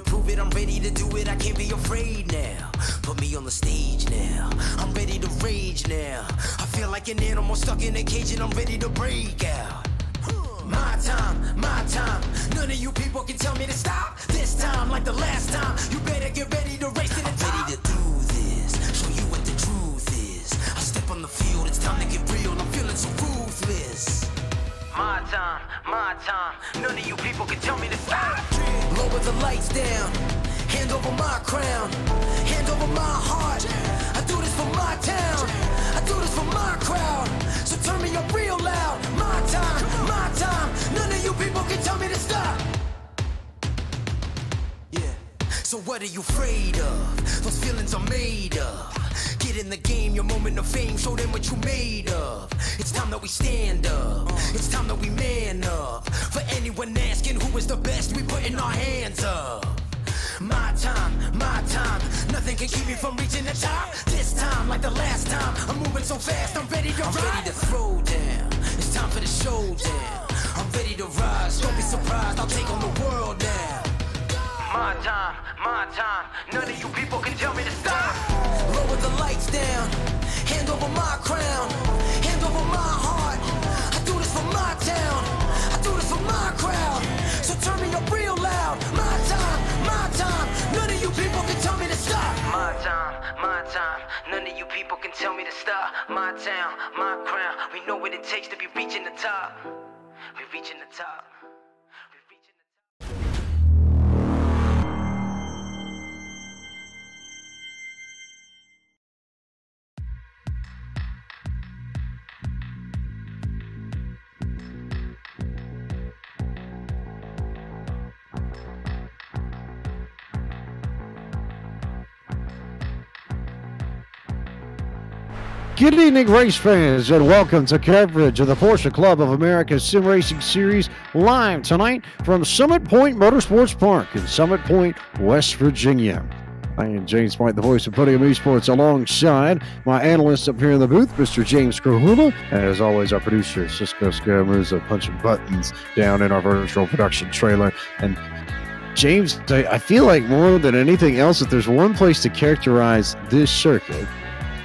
to prove it, I'm ready to do it, I can't be afraid now. Put me on the stage now, I'm ready to rage now. I feel like an animal stuck in a cage and I'm ready to break out. My time, none of you people can tell me to stop. This time, like the last time, you better get ready to race to the top. I'm ready to do this, show you what the truth is. I step on the field, it's time to get real, I'm feeling so ruthless. My time, none of you people can tell me to stop. Lower the lights down, hand over my crown, hand over my heart. I do this for my town, I do this for my crowd. So turn me up real loud. My time, none of you people can tell me to stop. Yeah, so what are you afraid of? Those feelings are made of. Get in the game, your moment of fame, show them what you made of. It's time that we stand up, it's time that we man up. For anyone asking who is the best, we putting our hands up. My time, nothing can keep me from reaching the top. This time, like the last time, I'm moving so fast, I'm ready to ride. I'm ready to throw down, it's time for the showdown. I'm ready to rise, don't be surprised, I'll take on the world now. My time, none of you people can tell me to stop. Lower the lights down, hand over my crown, hand over my heart. I do this for my town, I do this for my crowd. So turn me up real loud. My time, none of you people can tell me to stop. My time, none of you people can tell me to stop. My town, my crown, we know what it takes to be reaching the top. We're reaching the top. Good evening, race fans, and welcome to coverage of the Porsche Club of America Sim Racing Series live tonight from Summit Point Motorsports Park in Summit Point, West Virginia. I am James White, the voice of Podium eSports, alongside my analyst up here in the booth, Mr. James Crahula, and as always, our producer, Cisco Scaramuza, punching buttons down in our virtual production trailer. And James, I feel like more than anything else, that there's one place to characterize this circuit.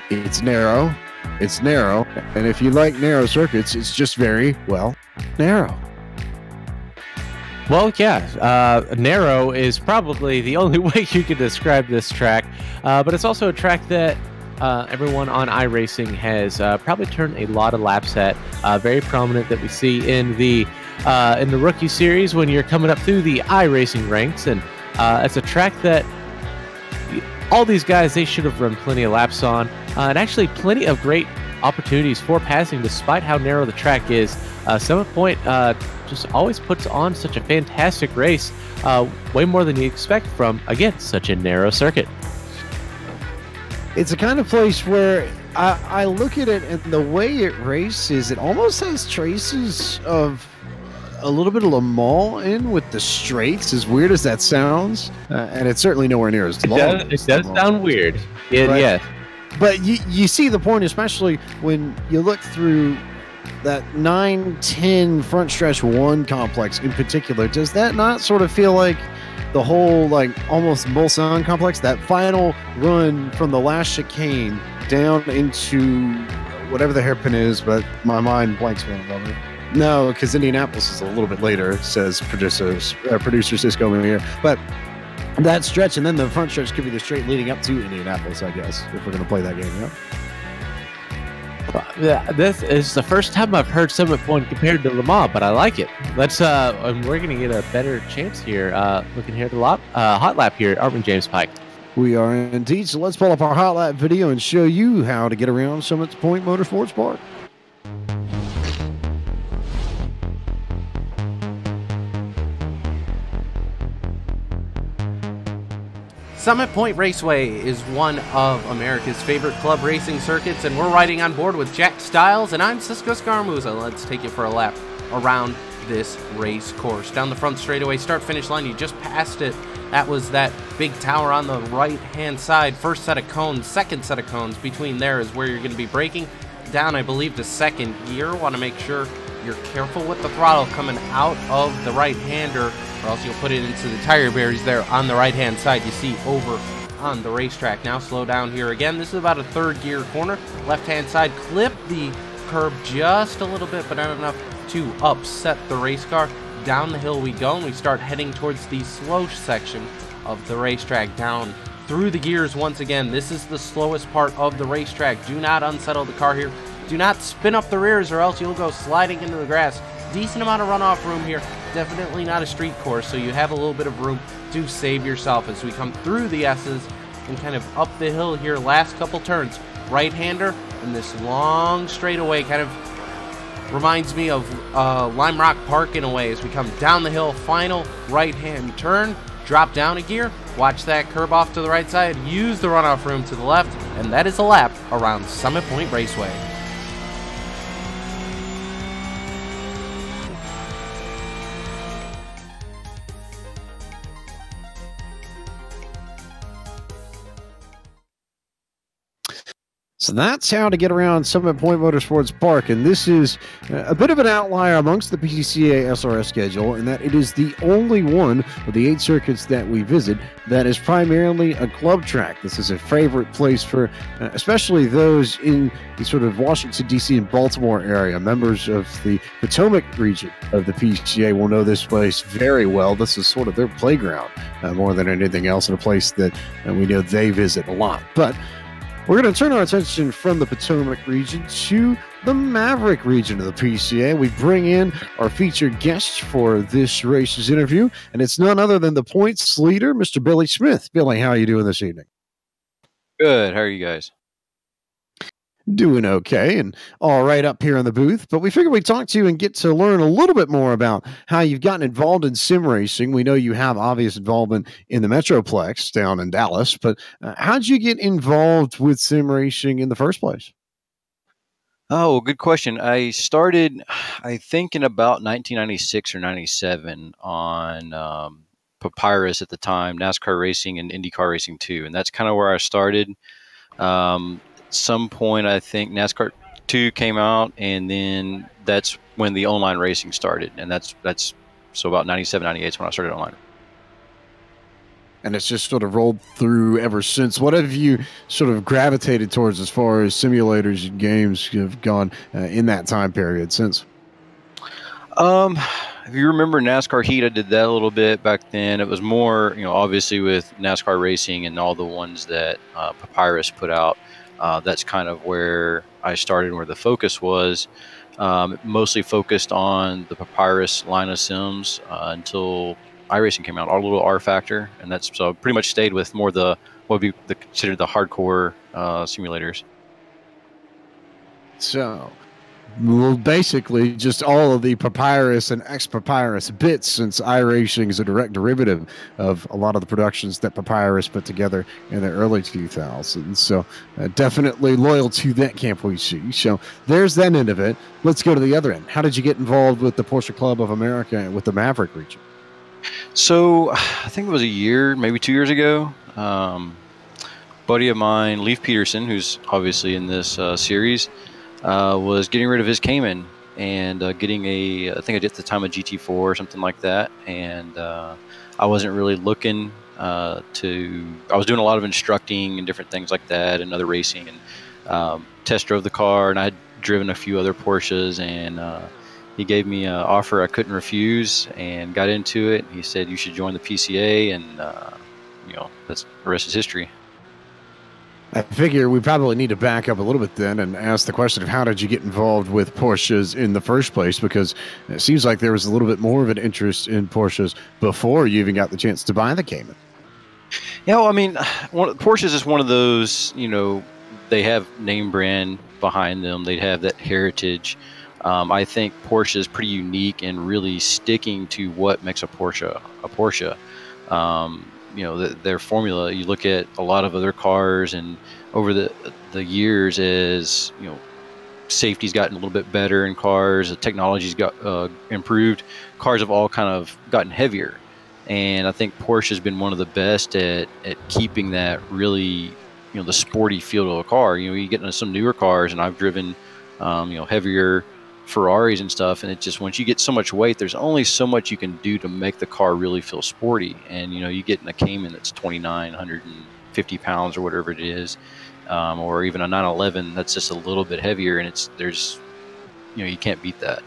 It's narrow. It's narrow, and if you like narrow circuits, it's just very, well, narrow. Well, yeah, narrow is probably the only way you could describe this track, but it's also a track that everyone on iRacing has probably turned a lot of laps at. Very prominent that we see in the rookie series when you're coming up through the iRacing ranks, and it's a track that all these guys, they should have run plenty of laps on, and actually plenty of great opportunities for passing despite how narrow the track is. Summit Point just always puts on such a fantastic race, way more than you expect from, again, such a narrow circuit. It's a kind of place where I look at it, and the way it races, it almost has traces of a little bit of Le Mans in with the straights, as weird as that sounds, and it's certainly nowhere near as long. It does sound weird. Yeah. But you see the point, especially when you look through that 9-10 front stretch 1 complex in particular. Does that not sort of feel like the whole, like, almost Mulsanne complex? That final run from the last chicane down into whatever the hairpin is, but my mind blanks for a moment. No, because Indianapolis is a little bit later, says producer Cisco in here. But that stretch, and then the front stretch could be the straight leading up to Indianapolis, I guess, if we're going to play that game, yeah. This is the first time I've heard Summit Point compared to Le Mans, but I like it. Let's and we're going to get a better chance here. Looking here at the hot lap here, aren't we, James Pike? We are indeed. So let's pull up our hot lap video and show you how to get around Summit Point Motorsports Park. Summit Point Raceway is one of America's favorite club racing circuits, and we're riding on board with Jack Stiles, and I'm Cisco Scaramuza. Let's take you for a lap around this race course. Down the front straightaway, start-finish line, you just passed it. That was that big tower on the right-hand side. First set of cones, second set of cones. Between there is where you're going to be braking. Down, I believe, to second gear. Want to make sure you're careful with the throttle coming out of the right-hander, or else you'll put it into the tire barriers there on the right-hand side. You see over on the racetrack. Now slow down here again. This is about a third gear corner. Left-hand side, clip the curb just a little bit, but not enough to upset the race car. Down the hill we go, and we start heading towards the slow section of the racetrack, down through the gears once again. This is the slowest part of the racetrack. Do not unsettle the car here. Do not spin up the rears, or else you'll go sliding into the grass. Decent amount of runoff room here. Definitely not a street course, so you have a little bit of room to save yourself as we come through the S's and kind of up the hill here. Last couple turns. Right-hander and this long straightaway kind of reminds me of Lime Rock Park in a way as we come down the hill. Final right-hand turn. Drop down a gear. Watch that curb off to the right side. Use the runoff room to the left. And that is a lap around Summit Point Raceway. So that's how to get around Summit Point Motorsports Park, and this is a bit of an outlier amongst the PCCA SRS schedule in that it is the only one of the 8 circuits that we visit that is primarily a club track. This is a favorite place for especially those in the sort of Washington, D.C. and Baltimore area. Members of the Potomac region of the PCCA will know this place very well. This is sort of their playground more than anything else, and a place that we know they visit a lot. But we're going to turn our attention from the Potomac region to the Maverick region of the PCA. We bring in our featured guest for this race's interview, and it's none other than the points leader, Mr. Billy Smith. Billy, how are you doing this evening? Good. How are you guys? Doing okay and all right up here in the booth, but we figured we'd talk to you and get to learn a little bit more about how you've gotten involved in sim racing. We know you have obvious involvement in the Metroplex down in Dallas, but how'd you get involved with sim racing in the first place? Oh, well, good question. I started, I think, in about 1996 or 97 on Papyrus at the time, NASCAR racing and IndyCar racing too, and that's kind of where I started. Some point, I think NASCAR 2 came out, and then that's when the online racing started, and that's so about 97, 98 is when I started online. And it's just sort of rolled through ever since. What have you sort of gravitated towards as far as simulators and games have gone in that time period since? If you remember NASCAR Heat, I did that a little bit back then. It was more, obviously with NASCAR racing and all the ones that Papyrus put out. That's kind of where I started, where the focus was. Mostly focused on the Papyrus line of sims until iRacing came out, our little R Factor, and that's so I pretty much stayed with more what would be considered the hardcore simulators. So, well, basically, just all of the Papyrus and ex-Papyrus bits, since iRacing is a direct derivative of a lot of the productions that Papyrus put together in the early 2000s. So, definitely loyal to that camp we see. So, there's that end of it. Let's go to the other end. How did you get involved with the Porsche Club of America and with the Maverick region? So, I think it was a year, maybe 2 years ago. Buddy of mine, Leif Peterson, who's obviously in this series, was getting rid of his Cayman and getting I think I did at the time a GT4 or something like that. And I wasn't really looking I was doing a lot of instructing and different things like that and other racing, and test drove the car, and I had driven a few other Porsches, and he gave me an offer I couldn't refuse and got into it. He said, you should join the PCA, and that's the rest is history. I figure we probably need to back up a little bit then and ask the question of how did you get involved with Porsches in the first place? Because it seems like there was a little bit more of an interest in Porsches before you even got the chance to buy the Cayman. Yeah, well, I mean, Porsches is one of those, they have name brand behind them. They have that heritage. I think Porsche is pretty unique in really sticking to what makes a Porsche a Porsche. Their formula. You look at a lot of other cars, and over the years, as safety's gotten a little bit better in cars, the technology's got improved. Cars have all kind of gotten heavier, and I think Porsche has been one of the best at keeping that really, the sporty feel of a car. You get into some newer cars, and I've driven, heavier Ferraris and stuff, and it just, once you get so much weight, there's only so much you can do to make the car really feel sporty. And you get in a Cayman that's 2,950 pounds or whatever it is, or even a 911 that's just a little bit heavier, and there's you can't beat that.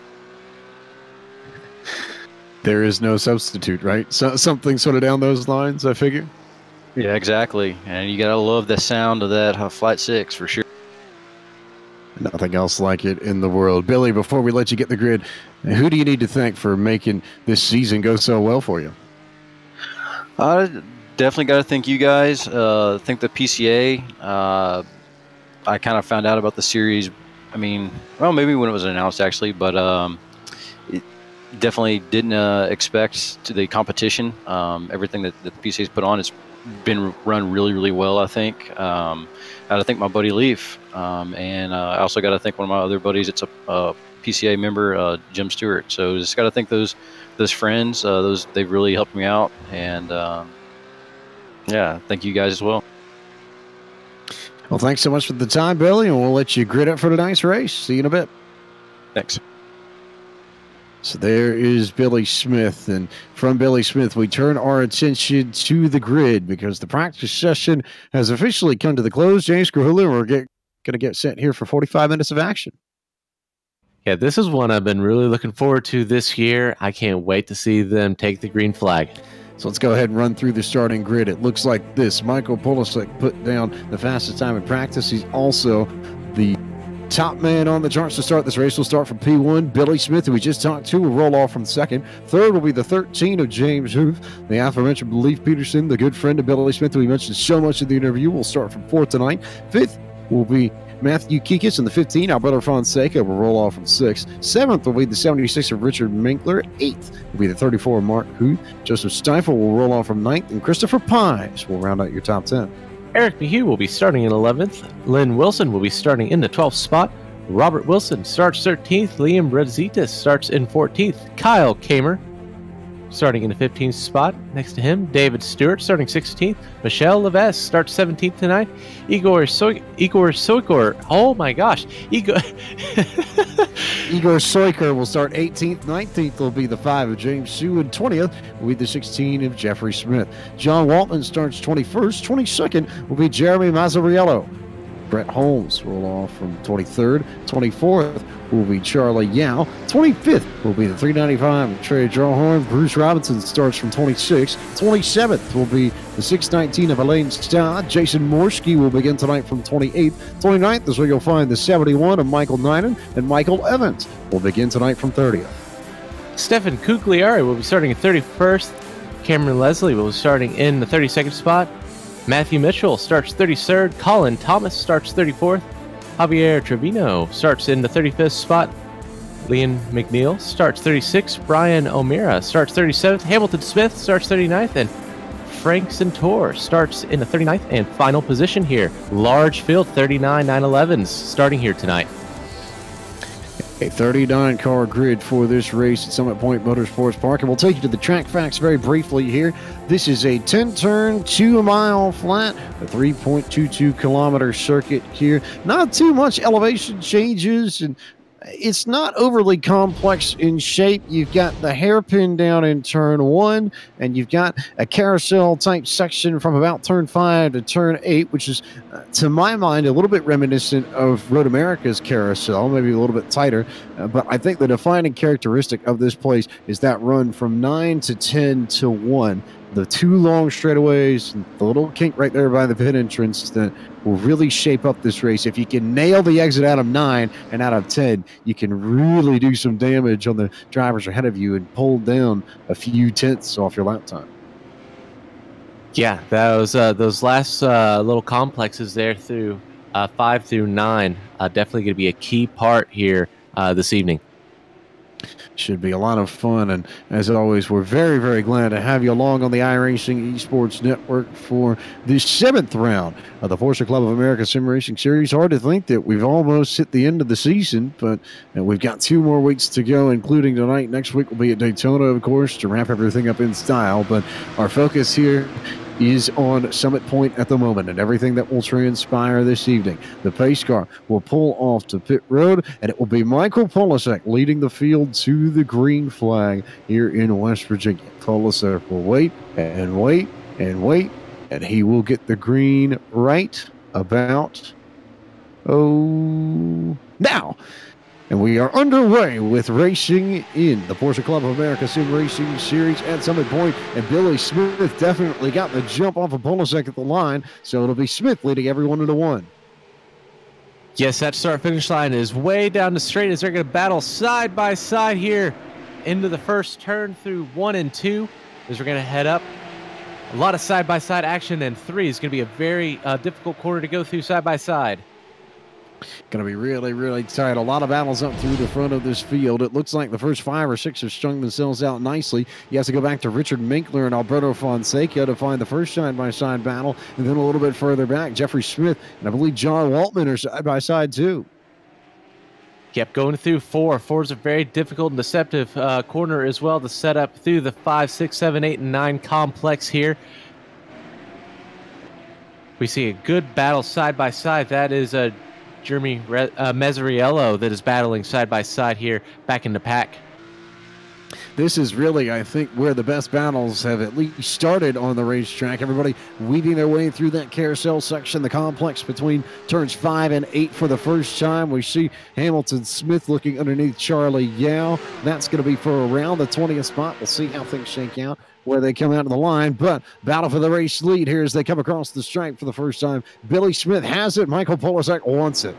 There is no substitute, right? So something sort of down those lines, I figure. Yeah, exactly. And you gotta love the sound of that Flight 6 for sure. Nothing else like it in the world. Billy, before we let you get the grid, who do you need to thank for making this season go so well for you? I definitely got to thank you guys. Thank the PCA. I kind of found out about the series. Well, maybe when it was announced actually, but it definitely didn't expect to the competition. Everything that the PCA's put on has been run really, really well, I think. I got to thank my buddy Leaf, and I also got to thank one of my other buddies. It's a PCA member, Jim Stewart. So just got to thank those friends. They've really helped me out, and yeah, thank you guys as well. Well, thanks so much for the time, Billy, and we'll let you grid up for tonight's race. See you in a bit. Thanks. So there is Billy Smith, and from Billy Smith, we turn our attention to the grid because the practice session has officially come to the close. James Grahula, we're going to get set here for 45 minutes of action. Yeah, this is one I've been really looking forward to this year. I can't wait to see them take the green flag. So let's go ahead and run through the starting grid. It looks like this. Michael Polisek put down the fastest time in practice. He's also the top man on the charts to start this race. Will start from P1. Billy Smith, who we just talked to, will roll off from second. Third will be the 13 of James Huth. The aforementioned Leif Peterson, the good friend of Billy Smith, who we mentioned so much in the interview, will start from fourth tonight. Fifth will be Matthew Kikas, and the 15, Alberto Fonseca, will roll off from sixth. Seventh will be the 76 of Richard Minkler. Eighth will be the 34 of Mark Huth. Joseph Stiefel will roll off from ninth, and Christopher Pies will round out your top 10. Eric Mayhew will be starting in 11th. Lynn Wilson will be starting in the 12th spot. Robert Wilson starts 13th. Liam Redzitas starts in 14th. Kyle Kamer starting in the 15th spot. Next to him, David Stewart starting 16th. Michelle Levesque starts 17th tonight. Igor Soikor. Oh my gosh. Igor Soikor will start 18th. 19th will be the 5 of James Sue, and 20th will be the 16 of Jeffrey Smith. John Waltman starts 21st. 22nd will be Jeremy Mazzariello. Brett Holmes will off from 23rd. 24th will be Charlie Yao. 25th will be the 395 of Trey Drawhorn. Bruce Robinson starts from 26th. 27th will be the 619 of Elaine Stott. Jason Morski will begin tonight from 28th. 29th is where you'll find the 71 of Michael Nynan, and Michael Evans will begin tonight from 30th. Stefan Cugliari will be starting at 31st. Cameron Leslie will be starting in the 32nd spot. Matthew Mitchell starts 33rd. Colin Thomas starts 34th. Javier Trevino starts in the 35th spot. Leon McNeil starts 36th. Brian O'Meara starts 37th. Hamilton Smith starts 39th. And Frank Centaur starts in the 39th and final position here. Large field, 39 911s starting here tonight. A 39-car grid for this race at Summit Point Motorsports Park. And we'll take you to the track facts very briefly here. This is a 10-turn, 2-mile flat, a 3.22-kilometer circuit here. Not too much elevation changes, and it's not overly complex in shape. You've got the hairpin down in turn 1, and you've got a carousel-type section from about turn 5 to turn 8, which is, to my mind, a little bit reminiscent of Road America's carousel, maybe a little bit tighter. But I think the defining characteristic of this place is that run from 9 to 10 to 1. The two long straightaways, and the little kink right there by the pit entrance that will really shape up this race. If you can nail the exit out of 9 and out of 10, you can really do some damage on the drivers ahead of you and pull down a few tenths off your lap time. Yeah, those last little complexes there through 5 through 9 definitely going to be a key part here this evening. Should be a lot of fun, and as always, we're very, very glad to have you along on the iRacing eSports Network for the 7th round of the Porsche Club of America Sim Racing Series. Hard to think that we've almost hit the end of the season, but we've got 2 more weeks to go, including tonight. Next week will be at Daytona, of course, to wrap everything up in style, but our focus here is on Summit Point at the moment, and everything that will transpire this evening. The pace car will pull off to pit road, and it will be Michael Polisek leading the field to the green flag here in West Virginia. Polisek will wait and wait and wait, and he will get the green right about now. And we are underway with racing in the Porsche Club of America Sim Racing Series at Summit Point. And Billy Smith definitely got the jump off of Polisek at the line. So it'll be Smith leading everyone into one. Yes, that start-finish line is way down the straight as they're going to battle side by side here into the first turn through 1 and 2 as we're going to head up. A lot of side-by-side action, and 3 is going to be a very difficult corner to go through side by side. Going to be really, really tight. A lot of battles up through the front of this field. It looks like the first 5 or 6 have strung themselves out nicely. You have to go back to Richard Minkler and Alberto Fonseca to find the first side-by-side battle. And then a little bit further back, Jeffrey Smith and I believe John Waltman are side-by-side too. Yep, going through 4. 4 is a very difficult and deceptive corner as well to set up through the 5, 6, 7, 8, and 9 complex here. We see a good battle side by side. That is Jeremy Mezzariello that is battling side by side here back in the pack. This is really, I think, where the best battles have at least started on the racetrack. Everybody weaving their way through that carousel section, the complex between turns 5 and 8 for the first time. We see Hamilton Smith looking underneath Charlie Yao. That's going to be for around the 20th spot. We'll see how things shake out, where they come out of the line. But battle for the race lead here as they come across the stripe for the first time. Billy Smith has it. Michael Polisek wants it.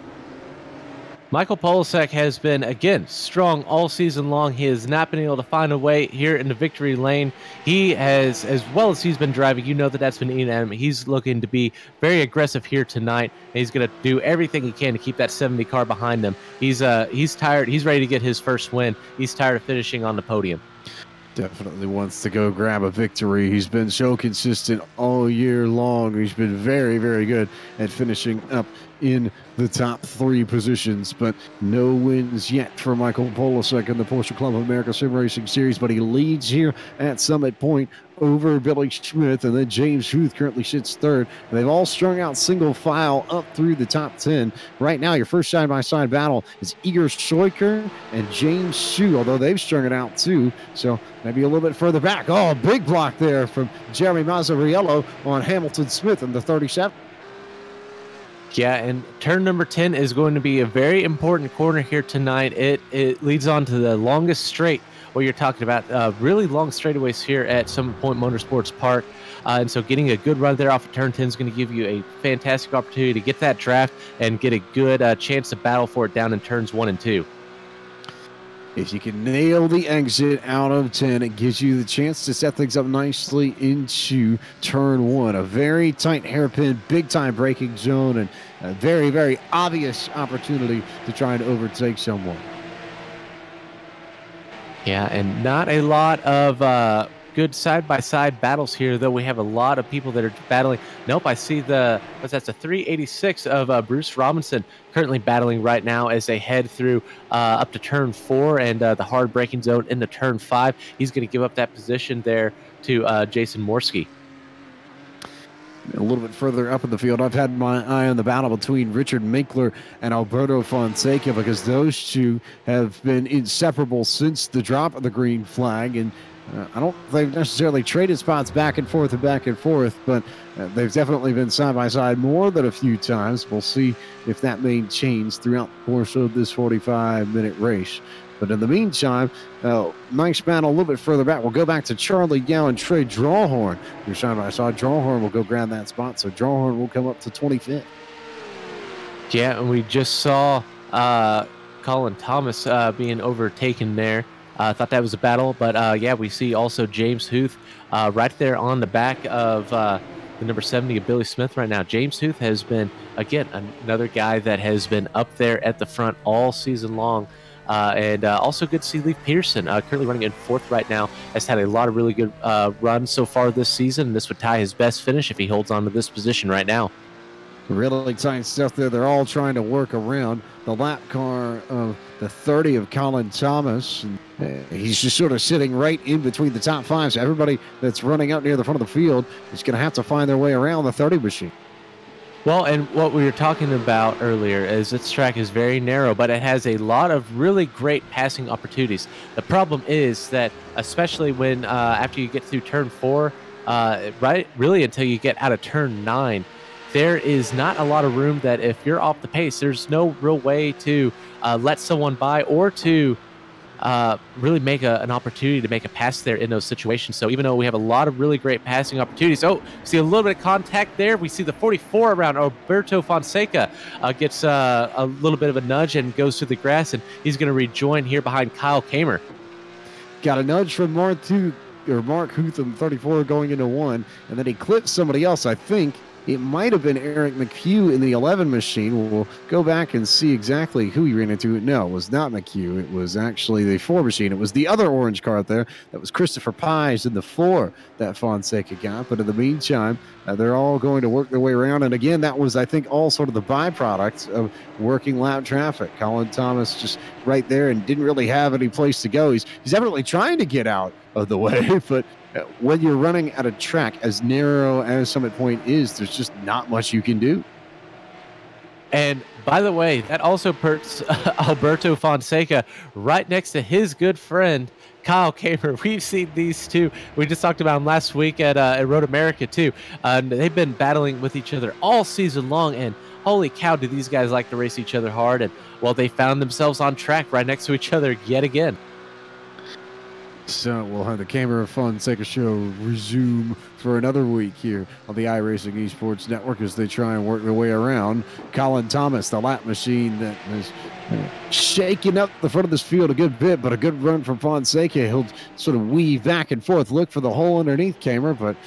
Michael Polisek has been, again, strong all season long. He has not been able to find a way here in the victory lane. He has, as well as he's been driving, you know that's been eating at him. He's looking to be very aggressive here tonight. And he's going to do everything he can to keep that 70 car behind him. He's tired. He's ready to get his first win. He's tired of finishing on the podium. Definitely wants to go grab a victory. He's been so consistent all year long. He's been very, very good at finishing up in the top 3 positions, but no wins yet for Michael Polisek in the Porsche Club of America Sim Racing Series, but he leads here at Summit Point over Billy Smith, and then James Huth currently sits 3rd. They've all strung out single file up through the top 10. Right now, your first side-by-side battle is Igor Scheucher and James Hsu, although they've strung it out too, so maybe a little bit further back. Oh, big block there from Jeremy Mazzariello on Hamilton Smith in the 37. Yeah, and turn number 10 is going to be a very important corner here tonight. It leads on to the longest straight, what you're talking about, really long straightaways here at Summit Point Motorsports Park. And so getting a good run there off of turn 10 is going to give you a fantastic opportunity to get that draft and get a good chance to battle for it down in turns 1 and 2. If you can nail the exit out of 10, it gives you the chance to set things up nicely into turn 1. A very tight hairpin, big-time braking zone, and a very, very obvious opportunity to try and overtake someone. Yeah, and not a lot of good side-by-side battles here, though. We have a lot of people that are battling. Nope, I see that's a 386 of Bruce Robinson currently battling right now as they head through up to turn 4 and the hard braking zone into turn 5. He's going to give up that position there to Jason Morski. A little bit further up in the field, I've had my eye on the battle between Richard Minkler and Alberto Fonseca, because those two have been inseparable since the drop of the green flag, and I don't think they've necessarily traded spots back and forth, but they've definitely been side-by-side more than a few times. We'll see if that may change throughout the course of this 45-minute race. But in the meantime, nice battle a little bit further back. We'll go back to Charlie Yao and Trey Drawhorn. Your side-by-side, Drawhorn will go grab that spot, so Drawhorn will come up to 25th. Yeah, and we just saw Colin Thomas being overtaken there. I thought that was a battle, but yeah, we see also James Huth right there on the back of the number 70 of Billy Smith right now. James Huth has been, again, another guy that has been up there at the front all season long. And also good to see Leif Peterson, currently running in 4th right now, has had a lot of really good runs so far this season. This would tie his best finish if he holds on to this position right now. Really tight stuff there. They're all trying to work around the lap car of the 30 of Colin Thomas. And, he's just sort of sitting right in between the top five. So everybody that's running out near the front of the field is going to have to find their way around the 30 machine. Well, and what we were talking about earlier is this track is very narrow, but it has a lot of really great passing opportunities. The problem is that, especially when after you get through turn 4, really until you get out of turn 9, there is not a lot of room that if you're off the pace, there's no real way to let someone by or to really make an opportunity to make a pass there in those situations. So even though we have a lot of really great passing opportunities, see a little bit of contact there. We see the 44 around Alberto Fonseca gets a little bit of a nudge and goes through the grass, and he's going to rejoin here behind Kyle Kamer. Got a nudge from Mark Hutham, 34, going into 1, and then he clipped somebody else, I think. It might have been Eric McHugh in the 11 machine. We'll go back and see exactly who he ran into. No, it was not McHugh. It was actually the 4 machine. It was the other orange car out there. That was Christopher Pies in the 4 that Fonseca got. But in the meantime, they're all going to work their way around. And again, that was, I think, all sort of the byproduct of working lap traffic. Colin Thomas just right there and didn't really have any place to go. He's evidently trying to get out of the way, but when you're running at a track as narrow as Summit Point is, there's just not much you can do. And by the way, that also puts Alberto Fonseca right next to his good friend, Kyle Kamer. We've seen these two. We just talked about them last week at Road America, too. They've been battling with each other all season long, and holy cow, do these guys like to race each other hard. And, well, they found themselves on track right next to each other yet again. So we'll have the Camera Fonseca show resume for another week here on the iRacing eSports Network as they try and work their way around Colin Thomas, the lap machine that is shaking up the front of this field a good bit, but a good run from Fonseca. He'll sort of weave back and forth, look for the hole underneath Camera, but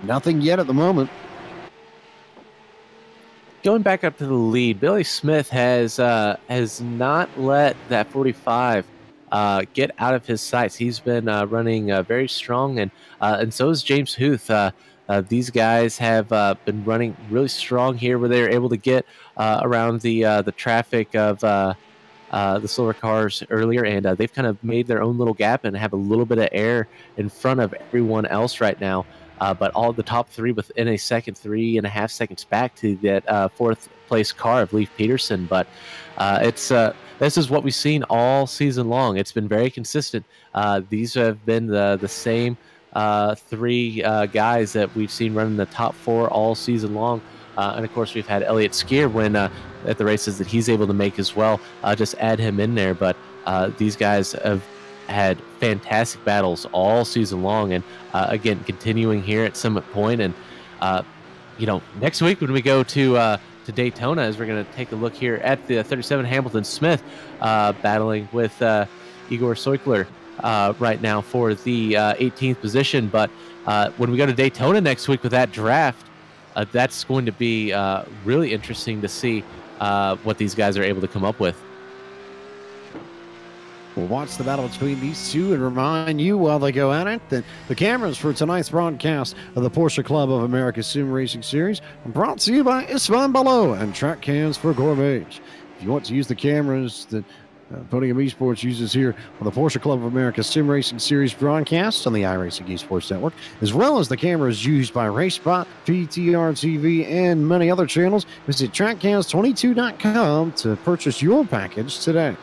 nothing yet at the moment. Going back up to the lead, Billy Smith has not let that 45 get out of his sights. He's been running very strong, and so is James Huth. These guys have been running really strong here, where they're able to get around the traffic of the silver cars earlier, and they've kind of made their own little gap and have a little bit of air in front of everyone else right now. But all the top 3 within a second, 3.5 seconds back to that 4th place car of Leif Peterson. But this is what we've seen all season long. It's been very consistent. These have been the same 3 guys that we've seen running the top 4 all season long. And of course, we've had Elliott Skier win at the races that he's able to make as well. Just add him in there. But these guys have had fantastic battles all season long, and again, continuing here at Summit Point. And next week when we go to Daytona, as we're going to take a look here at the 37 Hamilton Smith battling with Igor Soikler right now for the 18th position. But when we go to Daytona next week with that draft, that's going to be really interesting to see what these guys are able to come up with. We'll watch the battle between these two and remind you while they go at it that the cameras for tonight's broadcast of the Porsche Club of America Sim Racing Series are brought to you by Isvan Balo and Track Cams for Gourmets. If you want to use the cameras that Podium eSports uses here on the Porsche Club of America Sim Racing Series broadcast on the iRacing eSports Network, as well as the cameras used by RaceSpot, PTR TV, and many other channels, visit TrackCams22.com to purchase your package today.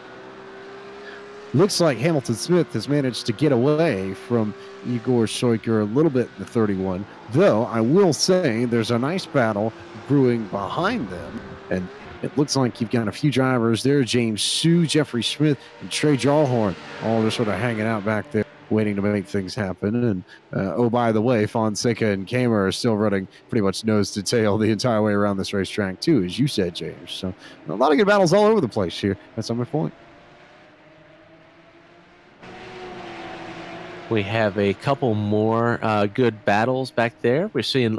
Looks like Hamilton Smith has managed to get away from Igor Soikler a little bit in the 31, though I will say there's a nice battle brewing behind them, and it looks like you've got a few drivers there. James Sue, Jeffrey Smith, and Trey Jawhorn all just sort of hanging out back there waiting to make things happen. And by the way, Fonseca and Kamer are still running pretty much nose to tail the entire way around this racetrack too, as you said, James. So a lot of good battles all over the place here at Summit Point. We have a couple more good battles back there. We're seeing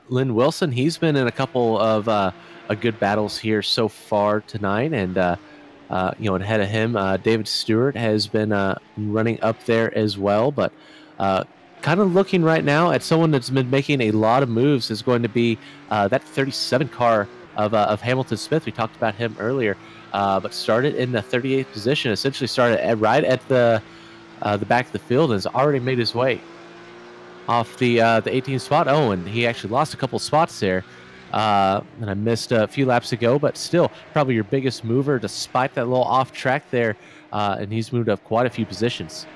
Lynn Wilson. He's been in a couple of good battles here so far tonight. And, ahead of him, David Stewart has been running up there as well. But kind of looking right now at someone that's been making a lot of moves is going to be that 37 car of Hamilton Smith. We talked about him earlier, but started in the 38th position. Essentially started right at the back of the field and has already made his way off the 18th spot. Oh, and he actually lost a couple spots there. And I missed a few laps ago, but still probably your biggest mover despite that little off track there. And he's moved up quite a few positions.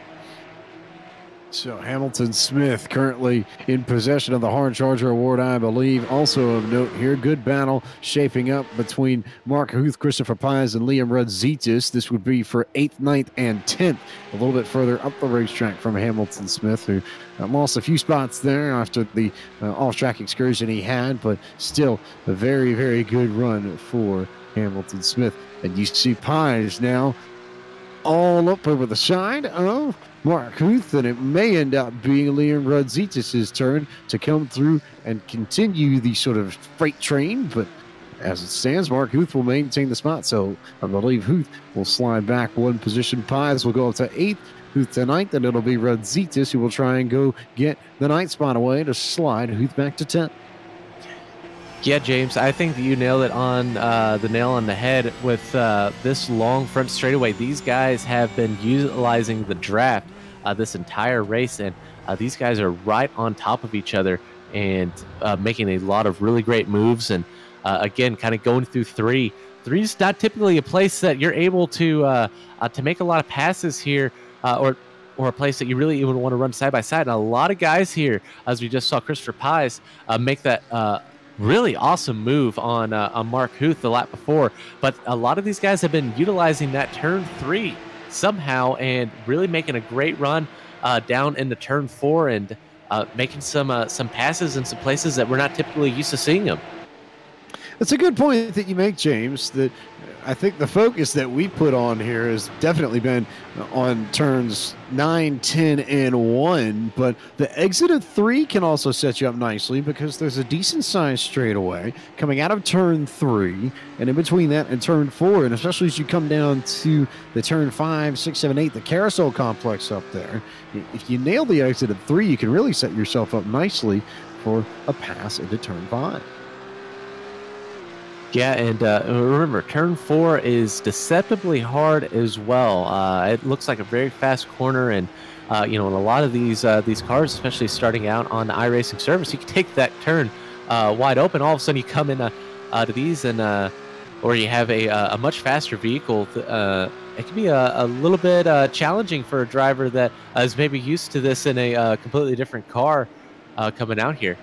So Hamilton Smith currently in possession of the Hard Charger Award, I believe. Also of note here, good battle shaping up between Mark Huth, Christopher Pies, and Liam Rudzitis. This would be for 8th, 9th, and 10th, a little bit further up the racetrack from Hamilton Smith, who lost a few spots there after the off-track excursion he had, but still a very, very good run for Hamilton Smith. And you see Pies now all up over the side of Mark Huth, and it may end up being Liam Rudzitis' turn to come through and continue the sort of freight train, but as it stands, Mark Huth will maintain the spot, so I believe Huth will slide back one position. Pies will go up to 8th, Huth to 9th, and it'll be Rudzitis who will try and go get the 9th spot away to slide Huth back to 10th. Yeah, James, I think that you nailed it on the nail on the head with this long front straightaway. These guys have been utilizing the draft this entire race, and these guys are right on top of each other and making a lot of really great moves. And again, kind of going through three. Three's not typically a place that you're able to make a lot of passes here, or a place that you really even want to run side by side. And a lot of guys here, as we just saw Christopher Pies make that really awesome move on Mark Huth the lap before, but a lot of these guys have been utilizing that turn 3 somehow and really making a great run down into turn 4 and making some passes in some places that we're not typically used to seeing them. That's a good point that you make, James, that I think the focus that we put on here has definitely been on turns 9, 10, and 1, but the exit of 3 can also set you up nicely because there's a decent-sized straightaway coming out of turn 3, and in between that and turn 4, and especially as you come down to the turn 5, 6, 7, 8, the carousel complex up there, if you nail the exit of 3, you can really set yourself up nicely for a pass into turn 5. Yeah, and remember, turn 4 is deceptively hard as well. It looks like a very fast corner, and in a lot of these cars, especially starting out on the iRacing service, you can take that turn wide open. All of a sudden, you come in to these, and or you have a much faster vehicle. It can be a little bit challenging for a driver that is maybe used to this in a completely different car coming out here.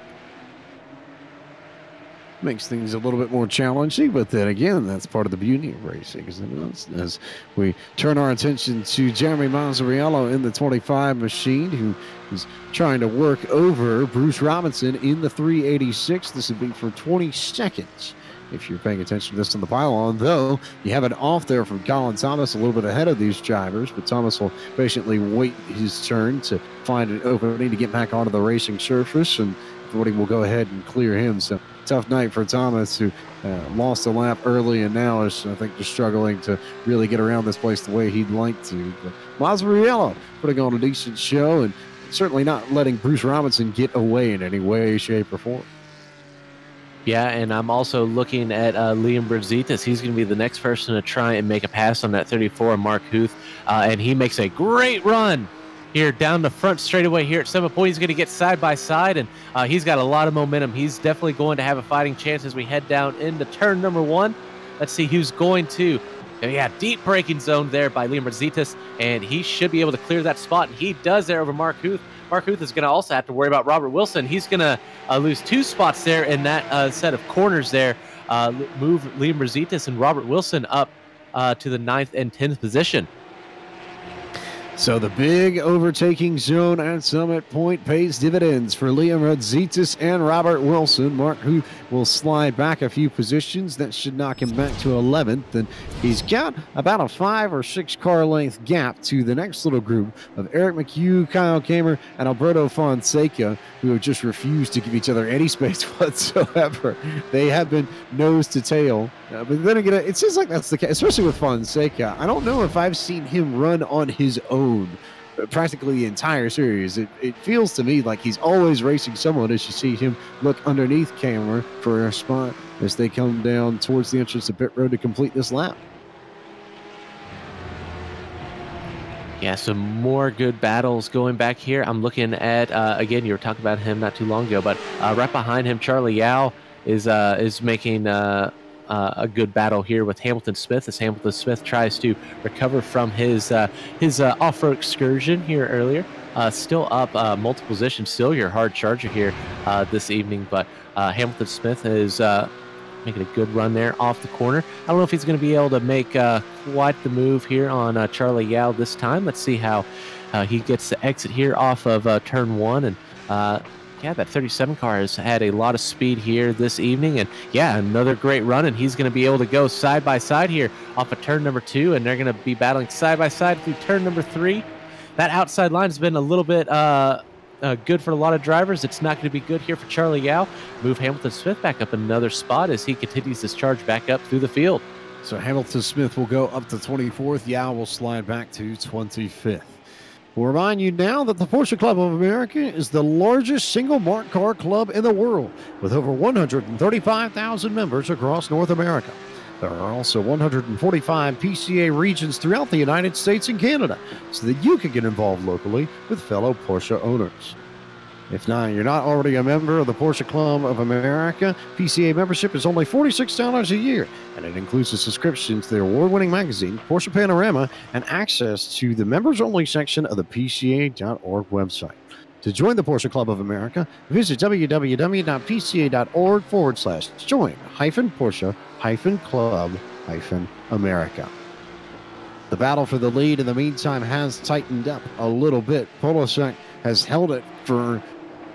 Makes things a little bit more challenging, but then again, that's part of the beauty of racing, isn't it? As we turn our attention to Jeremy Mazzariello in the 25 machine, who is trying to work over Bruce Robinson in the 386. This would be for 20 seconds if you're paying attention to this on the pylon, though you have it off there from Colin Thomas, a little bit ahead of these drivers, but Thomas will patiently wait his turn to find an opening to get back onto the racing surface, and everybody will go ahead and clear him. So tough night for Thomas, who lost a lap early and now is, I think, just struggling to really get around this place the way he'd like to. But Mazzariello putting on a decent show and certainly not letting Bruce Robinson get away in any way, shape, or form. Yeah, and I'm also looking at Liam Rudzitis. He's going to be the next person to try and make a pass on that 34, Mark Huth, and he makes a great run here down the front straightaway here at Summit Point. He's going to get side by side, and he's got a lot of momentum. He's definitely going to have a fighting chance as we head down into turn number 1. Let's see who's going to. Yeah, deep braking zone there by Liam Rudzitis, and he should be able to clear that spot, and he does there over Mark Huth. Mark Huth is going to also have to worry about Robert Wilson. He's going to lose 2 spots there in that set of corners there. Move Liam Rudzitis and Robert Wilson up to the 9th and 10th position. So the big overtaking zone at Summit Point pays dividends for Liam Rudzitis and Robert Wilson. Mark Huth will slide back a few positions. That should knock him back to 11th. And he's got about a 5 or 6 car length gap to the next little group of Eric McHugh, Kyle Kamer, and Alberto Fonseca, who have just refused to give each other any space whatsoever. They have been nose to tail. But then again, it seems like that's the case, especially with Fonseca. I don't know if I've seen him run on his own practically the entire series. It feels to me like he's always racing someone as you see him look underneath camera for a spot as they come down towards the entrance of pit road to complete this lap. Yeah, some more good battles going back here. I'm looking at, again, you were talking about him not too long ago, but right behind him, Charlie Yao is making a good battle here with Hamilton Smith as Hamilton Smith tries to recover from his off-road excursion here earlier. Still up multiple positions, still your hard charger here this evening, but Hamilton Smith is making a good run there off the corner. I don't know if he's going to be able to make quite the move here on Charlie Yao this time. Let's see how he gets the exit here off of turn 1. And yeah, that 37 car has had a lot of speed here this evening. And yeah, another great run. And he's going to be able to go side by side here off of turn number 2. And they're going to be battling side by side through turn number 3. That outside line has been a little bit good for a lot of drivers. It's not going to be good here for Charlie Yao. Move Hamilton Smith back up another spot as he continues his charge back up through the field. So Hamilton Smith will go up to 24th. Yao will slide back to 25th. We'll remind you now that the Porsche Club of America is the largest single-marque car club in the world with over 135,000 members across North America. There are also 145 PCA regions throughout the United States and Canada so that you can get involved locally with fellow Porsche owners. If you're not already a member of the Porsche Club of America, PCA membership is only $46 a year, and it includes a subscription to the award-winning magazine, Porsche Panorama, and access to the members-only section of the PCA.org website. To join the Porsche Club of America, visit www.pca.org/join-Porsche-Club-America. The battle for the lead in the meantime has tightened up a little bit. Polasek has held it for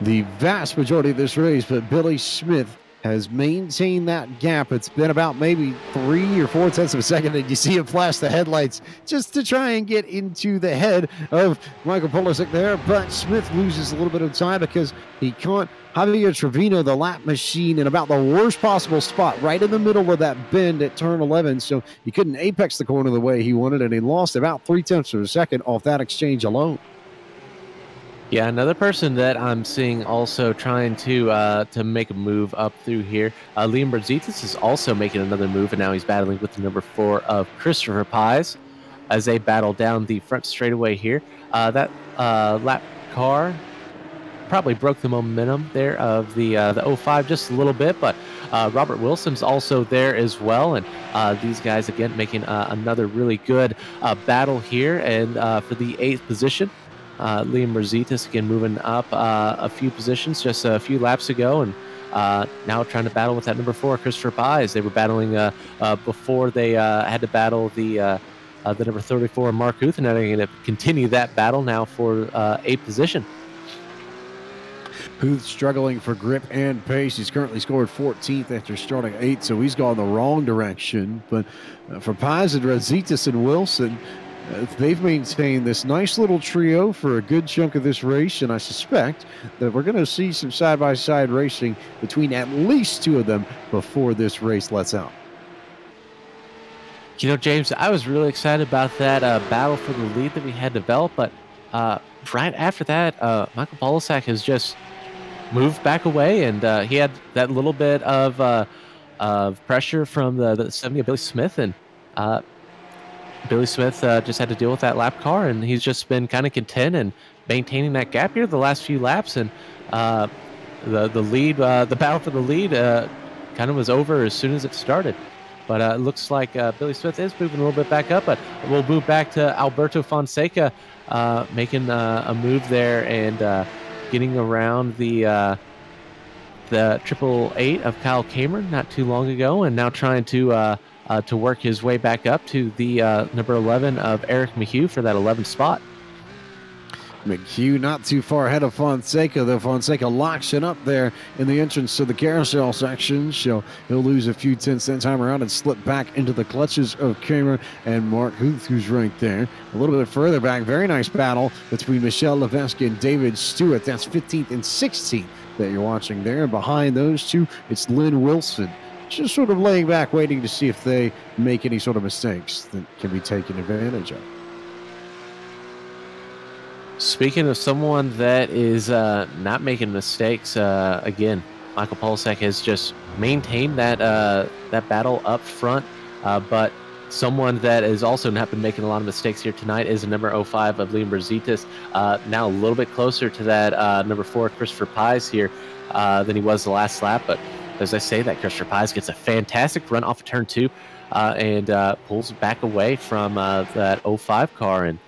the vast majority of this race, but Billy Smith has maintained that gap. It's been about maybe 3 or 4 tenths of a second, and you see him flash the headlights just to try and get into the head of Michael Polasek there. But Smith loses a little bit of time because he caught Javier Trevino, the lap machine, in about the worst possible spot, right in the middle of that bend at turn 11. So he couldn't apex the corner the way he wanted, and he lost about 3 tenths of a second off that exchange alone. Yeah, another person that I'm seeing also trying to make a move up through here. Liam Brazitas is also making another move, and now he's battling with the number 4 of Christopher Pies as they battle down the front straightaway here. That lap car probably broke the momentum there of the 05 just a little bit, but Robert Wilson's also there as well, and these guys again making another really good battle here, and for the 8th position. Liam Rositas again moving up a few positions just a few laps ago, and now trying to battle with that number 4, Christopher Pies. They were battling before they had to battle the number 34, Mark Huth, and now they're going to continue that battle now for 8th position. Huth struggling for grip and pace. He's currently scored 14th after starting 8th, so he's gone the wrong direction. But for Pies and Rositas and Wilson, they've maintained this nice little trio for a good chunk of this race, and I suspect that we're going to see some side-by-side racing between at least 2 of them before this race lets out. You know, James, I was really excited about that battle for the lead that we had developed, but right after that, Michael Polasek has just moved back away, and he had that little bit of pressure from the 70 of Billy Smith, and Billy Smith just had to deal with that lap car, and he's just been kind of content and maintaining that gap here the last few laps. And the lead, the battle for the lead, kind of was over as soon as it started. But it looks like Billy Smith is moving a little bit back up. But we'll move back to Alberto Fonseca, making a move there and getting around the 888 of Kyle Cameron not too long ago, and now trying to work his way back up to the number 11 of Eric McHugh for that 11th spot. McHugh not too far ahead of Fonseca, though Fonseca locks it up there in the entrance to the carousel section. So he'll lose a few tenths that time around and slip back into the clutches of Kramer and Mark Huth, who's right there. A little bit further back, very nice battle between Michelle Levesque and David Stewart. That's 15th and 16th that you're watching there. And behind those two, it's Lynn Wilson, just sort of laying back, waiting to see if they make any sort of mistakes that can be taken advantage of. Speaking of someone that is not making mistakes, again, Michael Polsek has just maintained that battle up front, but someone that has also not been making a lot of mistakes here tonight is the number 05 of Liam Brazitas, now a little bit closer to that number 4 Christopher Pies here than he was the last lap, but as I say, that Christopher Pies gets a fantastic run off of turn 2 and pulls back away from that 05 car, and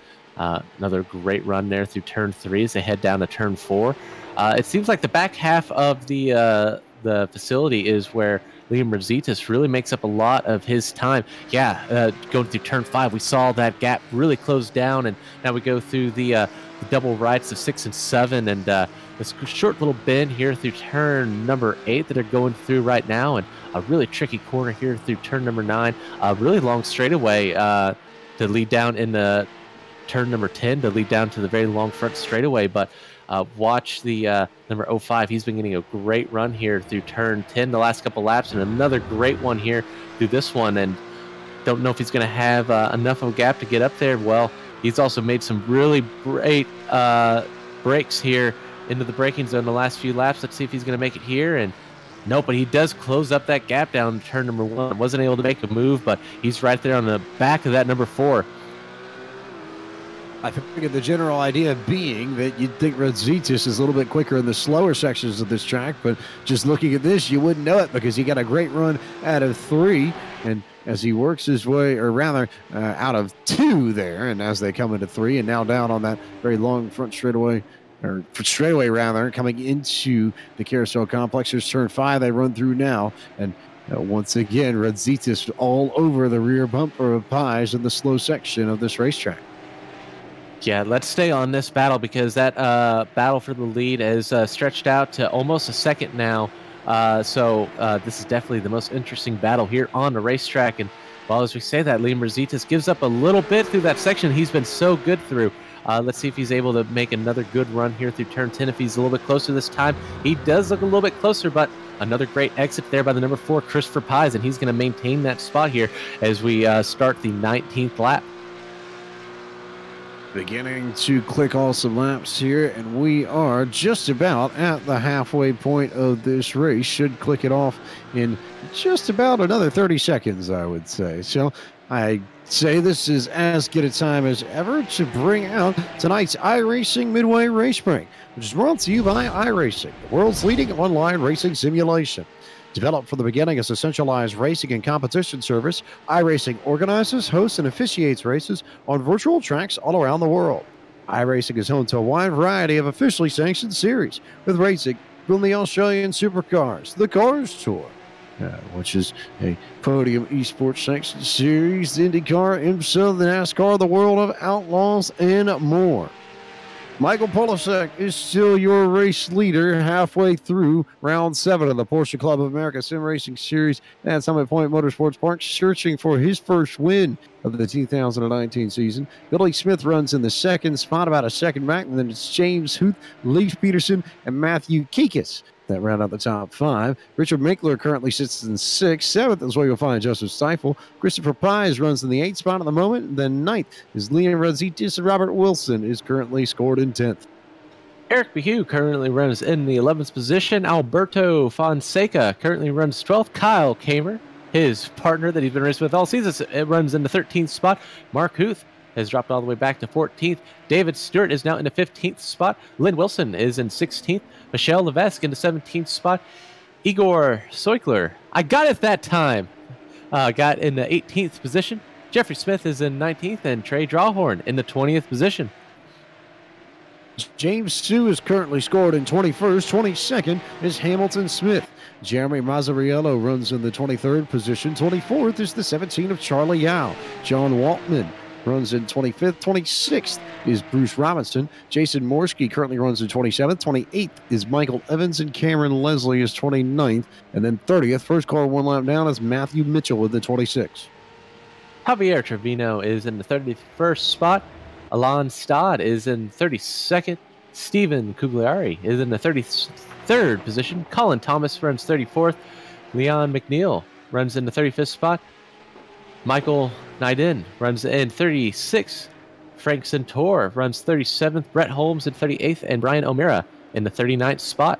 another great run there through turn 3 as they head down to turn 4. It seems like the back half of the facility is where Liam Brazitas really makes up a lot of his time. Yeah, going through turn 5, we saw that gap really close down, and now we go through the double rights of 6 and 7, and this short little bend here through turn number 8 that they're going through right now, and a really tricky corner here through turn number 9. A really long straightaway to lead down in the turn number 10 to lead down to the very long front straightaway, but watch the number 05. He's been getting a great run here through turn 10 the last couple laps, and another great one here through this one, and don't know if he's going to have enough of a gap to get up there. Well, he's also made some really great breaks here into the braking zone the last few laps. Let's see if he's going to make it here, and no, but he does close up that gap down turn number 1. Wasn't able to make a move, but he's right there on the back of that number 4. I figured the general idea being that you'd think Brazitas is a little bit quicker in the slower sections of this track, but just looking at this, you wouldn't know it because he got a great run out of 3, and as he works his way, or rather out of 2 there, and as they come into 3, and now down on that very long front straightaway, or straightaway rather, coming into the carousel complex. Here's turn 5 they run through now, and once again, Brazitas all over the rear bumper of Pies in the slow section of this racetrack. Yeah, let's stay on this battle because that battle for the lead is stretched out to almost a second now. So this is definitely the most interesting battle here on the racetrack. And well, as we say that, Liam Brazitas gives up a little bit through that section he's been so good through. Let's see if he's able to make another good run here through turn 10 if he's a little bit closer this time. He does look a little bit closer, but another great exit there by the number 4, Christopher Pies, and he's going to maintain that spot here as we start the 19th lap. Beginning to click off some laps here, and we are just about at the halfway point of this race. Should click it off in just about another 30 seconds, I would say. So I say this is as good a time as ever to bring out tonight's iRacing Midway Race Break, which is brought to you by iRacing, the world's leading online racing simulation. Developed from the beginning as a centralized racing and competition service, iRacing organizes, hosts, and officiates races on virtual tracks all around the world. iRacing is home to a wide variety of officially sanctioned series, with racing from the Australian Supercars, the Cars Tour, which is a Podium eSports sanctioned series, the IndyCar, IMSA, the NASCAR, the World of Outlaws, and more. Michael Polsek is still your race leader halfway through round 7 of the Porsche Club of America Sim Racing Series at Summit Point Motorsports Park, searching for his first win of the 2019 season. Billy Smith runs in the 2nd spot, about a second back, and then it's James Huth, Leif Peterson, and Matthew Kikas that round out the top 5. Richard Minkler currently sits in 6th. 7th is where you'll find Joseph Steifel. Christopher Pies runs in the 8th spot at the moment. Then 9th is Liam Brazitas, and Robert Wilson is currently scored in 10th. Eric Behu currently runs in the 11th position. Alberto Fonseca currently runs 12th. Kyle Kamer, his partner that he's been racing with all season, runs in the 13th spot. Mark Huth has dropped all the way back to 14th. David Stewart is now in the 15th spot. Lynn Wilson is in 16th. Michelle Levesque in the 17th spot. Igor Soikler, I got it that time, got in the 18th position. Jeffrey Smith is in 19th, and Trey Drawhorn in the 20th position. James Sue is currently scored in 21st. 22nd is Hamilton Smith. Jeremy Mazzariello runs in the 23rd position. 24th is the 17 of Charlie Yao. John Waltman runs in 25th. 26th is Bruce Robinson. Jason Morski currently runs in 27th. 28th is Michael Evans, and Cameron Leslie is 29th. And then 30th, first car one lap down, is Matthew Mitchell with the 26th. Javier Trevino is in the 31st spot. Alon Stodd is in 32nd. Stephen Cugliari is in the 33rd position. Colin Thomas runs 34th. Leon McNeil runs in the 35th spot. Michael Naiden runs in 36th. Frank Centaur runs 37th, Brett Holmes in 38th, and Brian O'Meara in the 39th spot.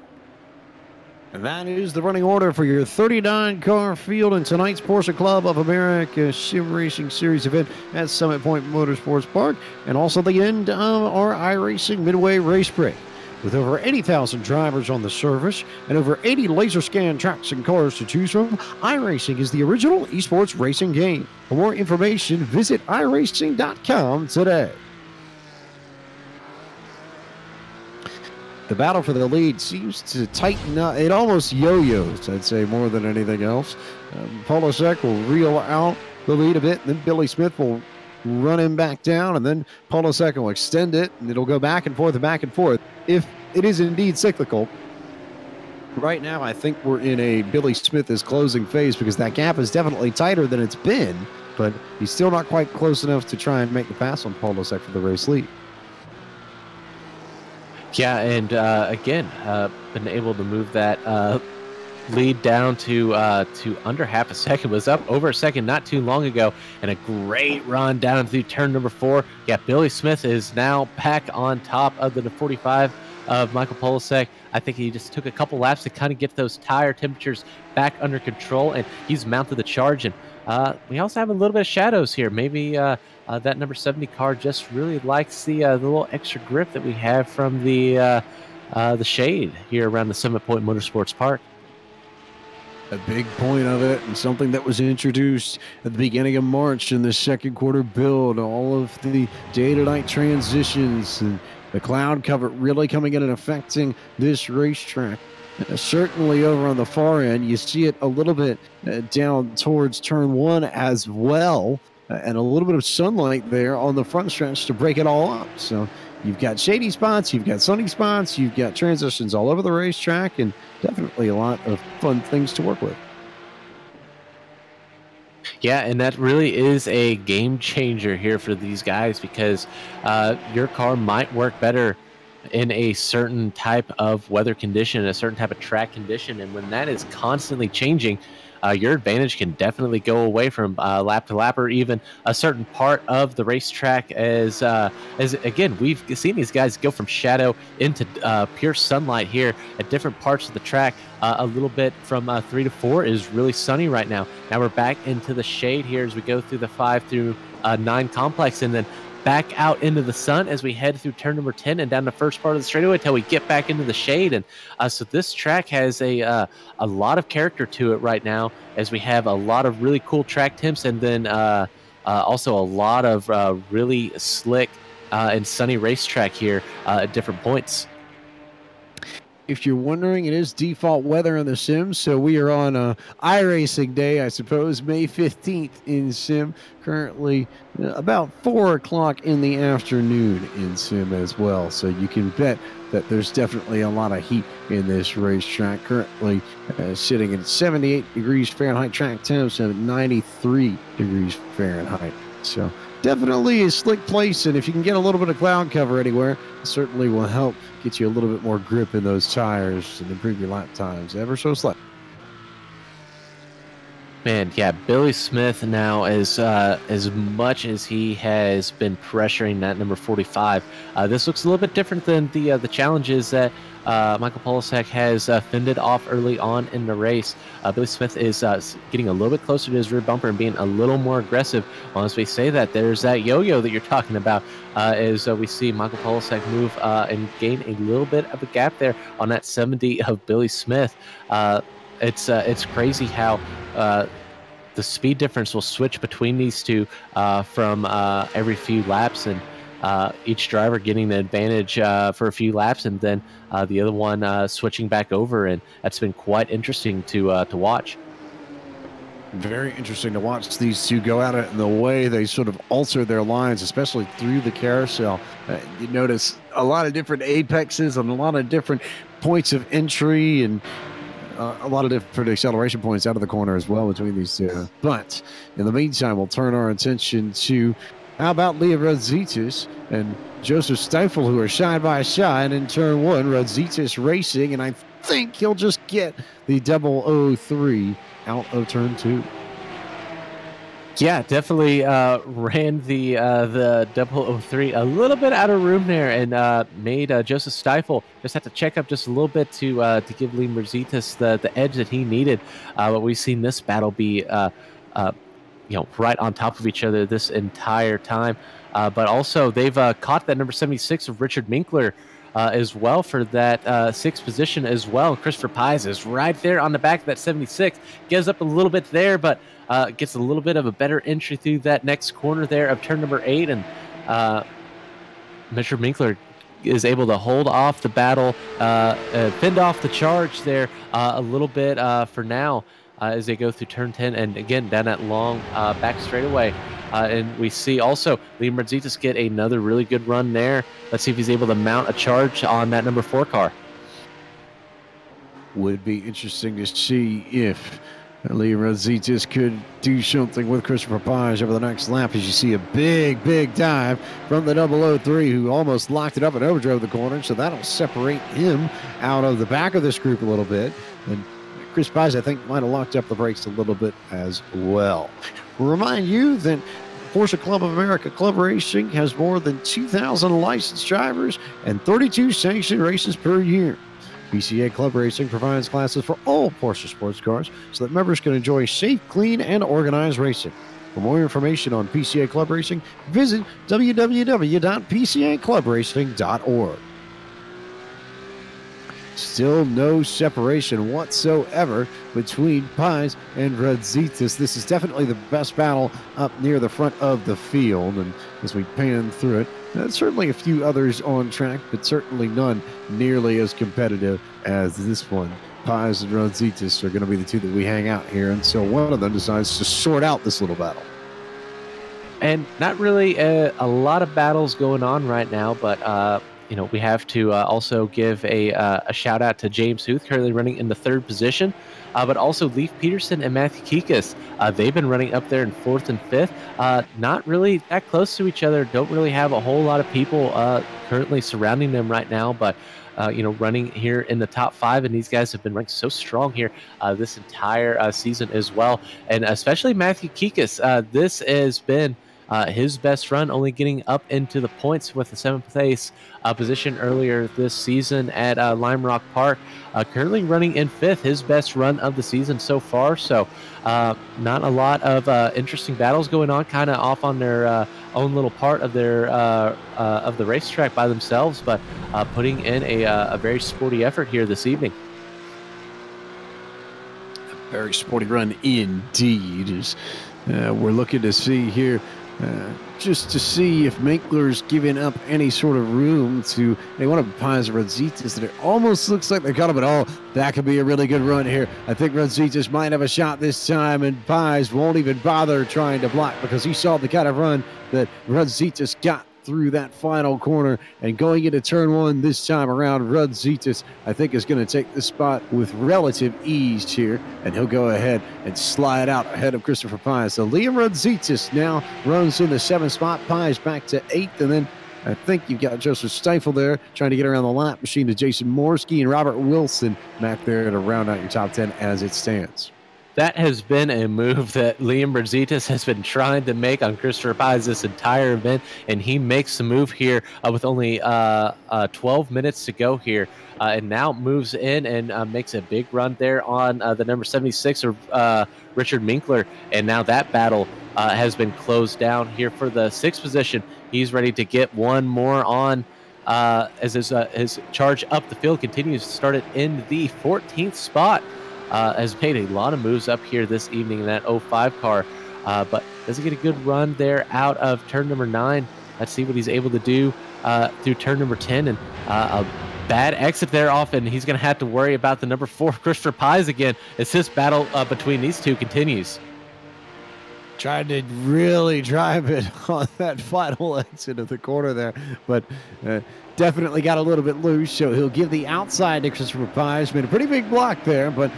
And that is the running order for your 39-car field in tonight's Porsche Club of America Sim Racing Series event at Summit Point Motorsports Park, and also the end of our iRacing Midway Race Break. With over 80,000 drivers on the service and over 80 laser scan tracks and cars to choose from, iRacing is the original eSports racing game. For more information, visit iRacing.com today. The battle for the lead seems to tighten up. It almost yo-yos, I'd say, more than anything else. Polasek will reel out the lead a bit, and then Billy Smith will run him back down, and then Polasek will extend it, and it'll go back and forth and back and forth. If it is indeed cyclical, right now I think we're in a Billy Smith is closing phase, because that gap is definitely tighter than it's been, but he's still not quite close enough to try and make the pass on Polasek for the race lead. Yeah, and again, been able to move that lead down to under half a second. Was up over a second not too long ago, and a great run down through turn number 4. Yeah, Billy Smith is now back on top of the 45 of Michael Polasek. I think he just took a couple laps to kind of get those tire temperatures back under control, and he's mounted the charge. And we also have a little bit of shadows here. Maybe that number 70 car just really likes the little extra grip that we have from the shade here around the Summit Point Motorsports Park. A big point of it, and something that was introduced at the beginning of March in the second quarter build, all of the day-to-night transitions and the cloud cover really coming in and affecting this racetrack. Certainly over on the far end, you see it a little bit down towards turn 1 as well, and a little bit of sunlight there on the front stretch to break it all up. So you've got shady spots, you've got sunny spots, you've got transitions all over the racetrack, and definitely a lot of fun things to work with. Yeah, and that really is a game changer here for these guys, because your car might work better in a certain type of weather condition, a certain type of track condition, and when that is constantly changing, your advantage can definitely go away from lap to lap, or even a certain part of the racetrack. As again, we've seen these guys go from shadow into pure sunlight here at different parts of the track. A little bit from 3 to 4 is really sunny right now. Now we're back into the shade here as we go through the 5 through 9 complex, and then back out into the sun as we head through turn number 10 and down the first part of the straightaway until we get back into the shade. And so this track has a lot of character to it right now, as we have a lot of really cool track temps, and then also a lot of really slick and sunny racetrack here at different points. If you're wondering, it is default weather in the sim, so we are on iRacing Day, I suppose, May 15th in sim. Currently about 4 o'clock in the afternoon in sim as well, so you can bet that there's definitely a lot of heat in this racetrack. Currently sitting at 78 degrees Fahrenheit track temps and 93 degrees Fahrenheit. So definitely a slick place, and if you can get a little bit of cloud cover anywhere, it certainly will help get you a little bit more grip in those tires and improve your lap times ever so slightly. Man, yeah, Billy Smith now, as much as he has been pressuring that number 45, this looks a little bit different than the challenges that Michael Polasek has fended off early on in the race. Billy Smith is getting a little bit closer to his rear bumper and being a little more aggressive. Well, as we say that, there's that yo-yo that you're talking about, as we see Michael Polasek move and gain a little bit of a gap there on that 70 of Billy Smith. It's crazy how the speed difference will switch between these two from every few laps, and each driver getting the advantage for a few laps, and then the other one switching back over, and that's been quite interesting to watch. Very interesting to watch these two go at it, and the way they sort of alter their lines, especially through the carousel. You notice a lot of different apexes and a lot of different points of entry, and a lot of different acceleration points out of the corner as well between these two. But in the meantime, we'll turn our attention to, how about Leah Radzitis and Joseph Steifel, who are side by side in turn 1. Radzitis racing, and I think he'll just get the 003 out of turn 2. Yeah, definitely ran the 003 a little bit out of room there, and made Joseph Stiefel just have to check up just a little bit to give Lee Merzitas the edge that he needed. But we've seen this battle be right on top of each other this entire time. But also they've caught that number 76 of Richard Minkler as well for that sixth position as well. Christopher Pies is right there on the back of that 76, gives up a little bit there, but gets a little bit of a better entry through that next corner there of turn number 8, and Mr. Minkler is able to hold off the battle, fend off the charge there a little bit for now as they go through turn 10, and again down that long back straightaway. And we see also Lee Merzitas get another really good run there. Let's see if he's able to mount a charge on that number 4 car. Would be interesting to see if Lee Merzitas could do something with Christopher Pies over the next lap, as you see a big dive from the 003, who almost locked it up and overdrove the corner. So that'll separate him out of the back of this group a little bit. And Chris Pies, I think, might have locked up the brakes a little bit as well. We'll remind you that Porsche Club of America Club Racing has more than 2,000 licensed drivers and 32 sanctioned races per year. PCA Club Racing provides classes for all Porsche sports cars so that members can enjoy safe, clean, and organized racing. For more information on PCA Club Racing, visit www.pcaclubracing.org. Still no separation whatsoever between Pies and Merzitas. This is definitely the best battle up near the front of the field. And as we pan through it, certainly a few others on track, but certainly none nearly as competitive as this one. Pies and Merzitas are going to be the two that we hang out here until one of them decides to sort out this little battle. And not really a lot of battles going on right now, but we have to also give a shout out to James Huth, currently running in the 3rd position, but also Leif Peterson and Matthew Kikas. They've been running up there in 4th and 5th. Not really that close to each other. Don't really have a whole lot of people currently surrounding them right now, but running here in the top 5, and these guys have been ranked so strong here this entire season as well, and especially Matthew Kikas. This has been his best run, only getting up into the points with the 7th place position earlier this season at Lime Rock Park. Currently running in 5th, his best run of the season so far. So not a lot of interesting battles going on, kind of off on their own little part of their of the racetrack by themselves, but putting in a very sporty effort here this evening. A very sporty run indeed. As we're looking to see here. Just to see if Minkler's giving up any sort of room to one of Pies and Merzitas, that it almost looks like they got him at all. That could be a really good run here. I think Merzitas might have a shot this time, and Pies won't even bother trying to block because he saw the kind of run that Merzitas got through that final corner. And going into turn 1 this time around, Merzitas, I think, is going to take the spot with relative ease here, and he'll go ahead and slide out ahead of Christopher Pies. So Liam Merzitas now runs in the 7th spot, Pies back to 8th, and then I think you've got Joseph Stiefel there trying to get around the lap machine to Jason Morski and Robert Wilson back there to round out your top 10 as it stands. That has been a move that Liam Merzitas has been trying to make on Christopher Pies this entire event, and he makes the move here with only 12 minutes to go here, and now moves in and makes a big run there on the number 76 of Richard Minkler, and now that battle has been closed down here for the 6th position. He's ready to get one more on as his charge up the field continues, started in the 14th spot. Has made a lot of moves up here this evening in that 05 car, but doesn't get a good run there out of turn number 9. Let's see what he's able to do through turn number 10, and a bad exit there off, and he's going to have to worry about the number 4 Christopher Pies again as this battle between these two continues. Tried to really drive it on that final exit of the corner there, but definitely got a little bit loose, so he'll give the outside to Christopher Pies. Made a pretty big block there, but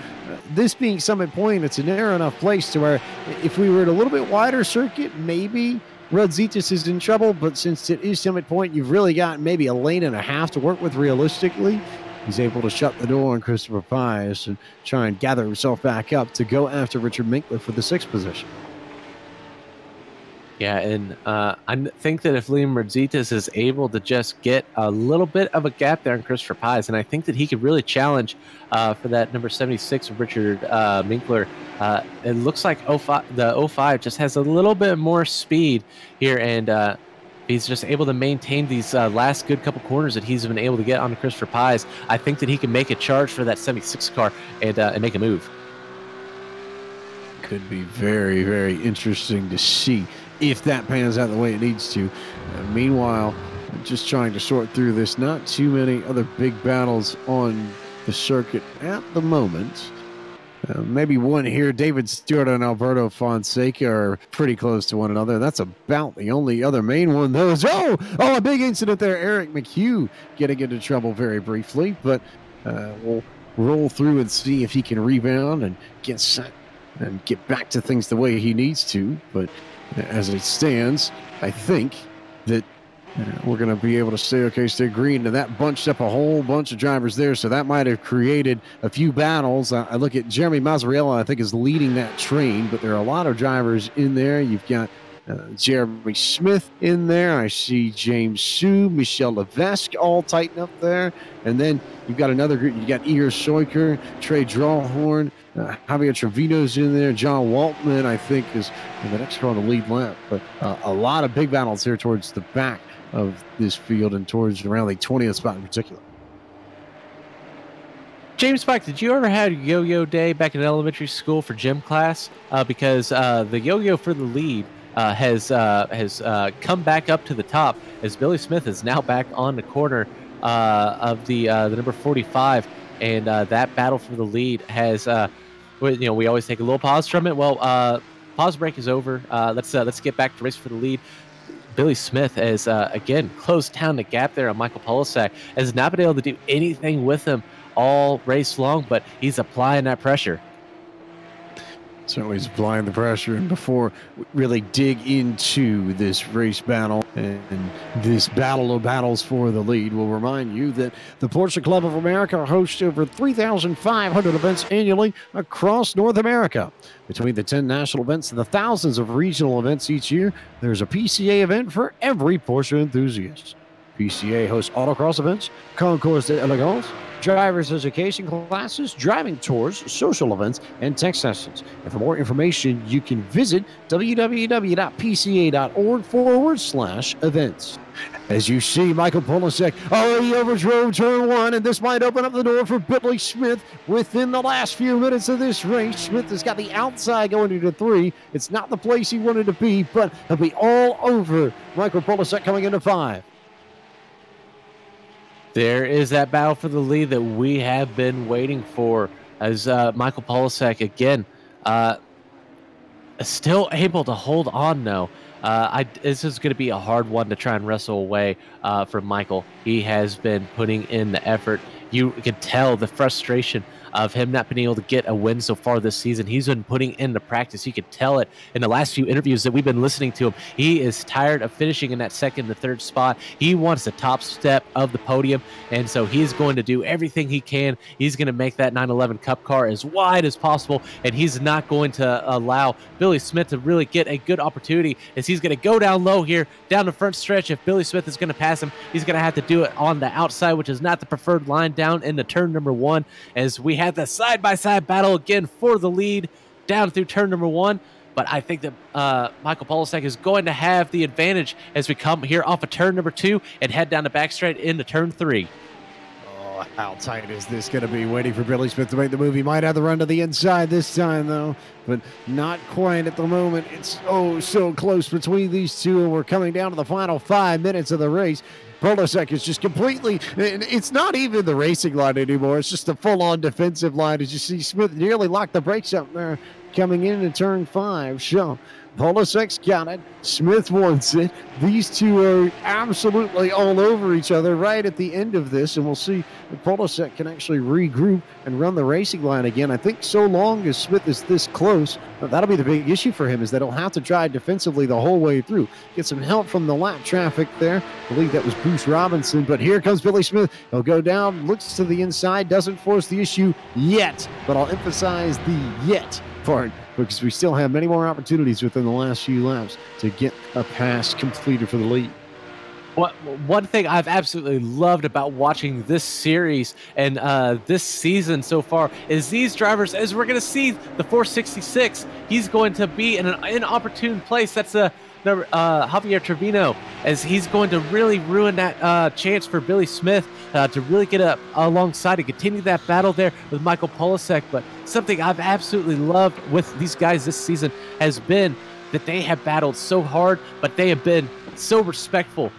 this being Summit Point, it's a narrow enough place to where if we were at a little bit wider circuit, maybe Merzitas is in trouble, but since it is Summit Point, you've really got maybe a lane and a half to work with realistically. He's able to shut the door on Christopher Pies and try and gather himself back up to go after Richard Minkler for the 6th position. Yeah, and I think that if Liam Merzitas is able to just get a little bit of a gap there on Christopher Pies, and I think that he could really challenge for that number 76 of Richard Minkler. It looks like the 05 just has a little bit more speed here, and he's just able to maintain these last good couple corners that he's been able to get on Christopher Pies. I think that he can make a charge for that 76 car and make a move. Could be very, very interesting to see if that pans out the way it needs to. Meanwhile, just trying to sort through this, not too many other big battles on the circuit at the moment. Maybe one here. David Stewart and Alberto Fonseca are pretty close to one another. That's about the only other main one, though. A big incident there. Eric McHugh getting into trouble very briefly, but we'll roll through and see if he can rebound and get set and get back to things the way he needs to. But as it stands, I think that we're going to be able to stay green. And that bunched up a whole bunch of drivers there, so that might have created a few battles. I look at Jeremy Mazzarella, I think, is leading that train, but there are a lot of drivers in there. You've got Jeremy Smith in there. I see James Sue, Michel Levesque all tighten up there. And then you've got another group. You got Igor Soiker, Trey Drawhorn, Javier Trevino's in there. John Waltman, I think, is in the next car on the lead lap. But a lot of big battles here towards the back of this field and towards around the 20th spot in particular. James Spike, did you ever have yo-yo day back in elementary school for gym class? Because the yo-yo for the lead has come back up to the top as Billy Smith is now back on the corner of the number 45, and that battle for the lead has we always take a little pause from it. Well, pause break is over. Let's get back to race for the lead. Billy Smith has again closed down the gap there on Michael Polisek, has not been able to do anything with him all race long, but he's applying that pressure. Certainly he's applying the pressure. And before we really dig into this race battle and this battle of battles for the lead, we'll remind you that the Porsche Club of America hosts over 3,500 events annually across North America. Between the 10 national events and the thousands of regional events each year, there's a PCA event for every Porsche enthusiast. PCA hosts autocross events, concours d'elegance, driver's education classes, driving tours, social events, and tech sessions. And for more information, you can visit www.pca.org/events. As you see, Michael Polisek already overdrove turn one, and this might open up the door for Billy Smith within the last few minutes of this race. Smith has got the outside going into 3. It's not the place he wanted to be, but he'll be all over Michael Polisek coming into 5. There is that battle for the lead that we have been waiting for, as Michael Polisek again still able to hold on though. This is going to be a hard one to try and wrestle away from Michael. He has been putting in the effort. You can tell the frustration of him not being able to get a win so far this season. He's been putting in the practice. You could tell it in the last few interviews that we've been listening to him. He is tired of finishing in that second to third spot. He wants the top step of the podium, and so he's going to do everything he can. He's going to make that 911 Cup car as wide as possible, and he's not going to allow Billy Smith to really get a good opportunity, as he's going to go down low here, down the front stretch. If Billy Smith is going to pass him, he's going to have to do it on the outside, which is not the preferred line down into turn number 1, as we had the side-by-side battle again for the lead down through turn number 1. But I think that Michael Polisek is going to have the advantage as we come here off of turn number 2 and head down the backstraight into turn 3. Oh, how tight is this going to be? Waiting for Billy Smith to make the move. He might have the run to the inside this time, though, but not quite at the moment. It's so close between these two, and we're coming down to the final 5 minutes of the race. Polisek is just completely, it's not even the racing line anymore. It's just a full-on defensive line. As you see, Smith nearly locked the brakes up there coming into turn 5. So Polisek's got it. Smith wants it. These two are absolutely all over each other right at the end of this, and we'll see if Polisek can actually regroup and run the racing line again. I think so long as Smith is this close, that'll be the big issue for him, is that he'll have to drive defensively the whole way through. Get some help from the lap traffic there. I believe that was Bruce Robinson, but here comes Billy Smith. He'll go down, looks to the inside, doesn't force the issue yet, but I'll emphasize the yet part. because we still have many more opportunities within the last few laps to get a pass completed for the lead. One thing I've absolutely loved about watching this series and this season so far is these drivers, as we're going to see the 466, he's going to be in an inopportune place. That's Javier Trevino, as he's going to really ruin that chance for Billy Smith to really get up alongside and continue that battle there with Michael Polasek. But something I've absolutely loved with these guys this season has been that they have battled so hard, but they have been so respectful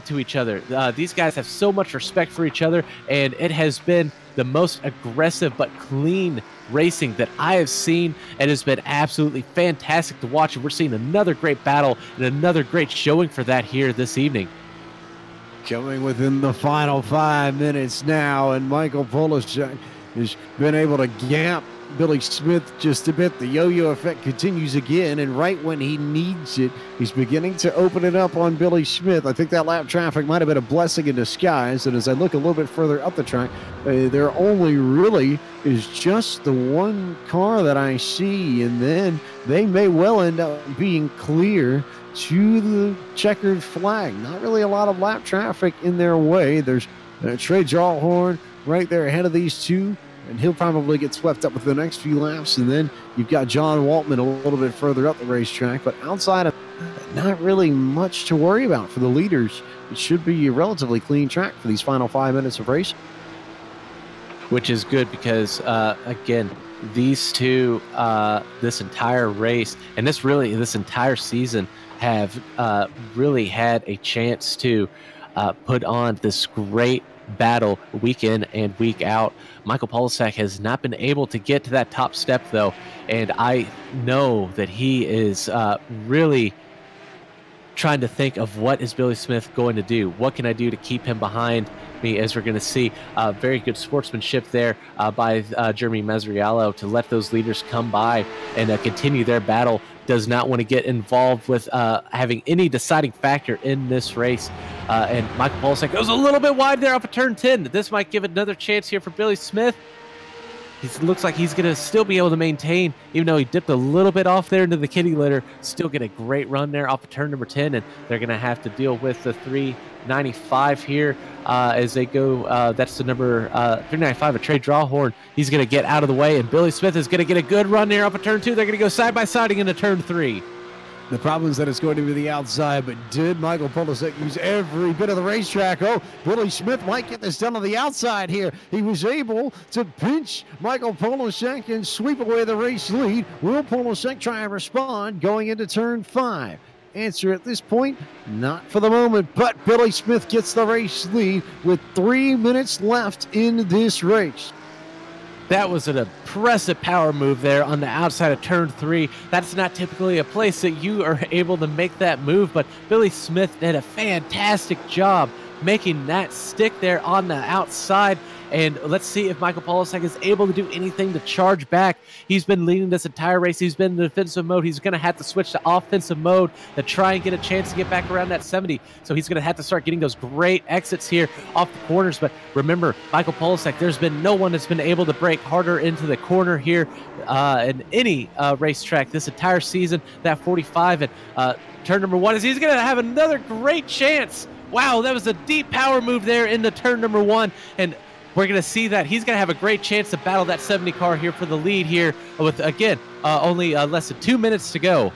to each other. These guys have so much respect for each other, and it has been the most aggressive but clean racing that I have seen. It has been absolutely fantastic to watch, and we're seeing another great battle and another great showing for that here this evening. Coming within the final 5 minutes now, and Michael Polasek has been able to gap Billy Smith just a bit. The yo-yo effect continues again, and right when he needs it, he's beginning to open it up on Billy Smith. I think that lap traffic might have been a blessing in disguise, and as I look a little bit further up the track, there only really is just the one car that I see, and then they may well end up being clear to the checkered flag. Not really a lot of lap traffic in their way. There's Trey Jawhorn right there ahead of these two, and he'll probably get swept up with the next few laps. And then you've got John Waltman a little bit further up the racetrack. But outside of not really much to worry about for the leaders. It should be a relatively clean track for these final 5 minutes of racing. Which is good because, again, these two, this entire race, and this entire season have really had a chance to put on this great battle week in and week out. Michael Polasek has not been able to get to that top step, though, and I know that he is really trying to think of what is Billy Smith going to do. What can I do to keep him behind me, as we're going to see very good sportsmanship there by Jeremy Masriallo to let those leaders come by and continue their battle. Does not want to get involved with having any deciding factor in this race. And Michael Polasek goes a little bit wide there off of turn 10. This might give another chance here for Billy Smith. It looks like he's going to still be able to maintain, even though he dipped a little bit off there into the kitty litter. Still get a great run there off of turn number 10, and they're going to have to deal with the 395 here as they go. That's the number 395 of Trey Jawhorn. He's going to get out of the way, and Billy Smith is going to get a good run there off of turn 2. They're going to go side-by-siding into turn 3. The problem is that it's going to be the outside, but did Michael Polasek use every bit of the racetrack? Oh, Billy Smith might get this done on the outside here. He was able to pinch Michael Polasek and sweep away the race lead. Will Polasek try and respond going into turn 5? Answer at this point, not for the moment, but Billy Smith gets the race lead with 3 minutes left in this race. That was an impressive power move there on the outside of turn 3. That's not typically a place that you are able to make that move, but Billy Smith did a fantastic job making that stick there on the outside. And let's see if Michael Polasek is able to do anything to charge back. He's been leading this entire race. He's been in defensive mode. He's going to have to switch to offensive mode to try and get a chance to get back around that 70. So he's going to have to start getting those great exits here off the corners. But remember, Michael Polasek, there's been no one that's been able to break harder into the corner here in any racetrack this entire season. That 45 and turn number 1 is he's going to have another great chance. Wow, that was a deep power move there into turn number 1. And we're going to see that he's going to have a great chance to battle that 70 car here for the lead here with, again, only less than 2 minutes to go.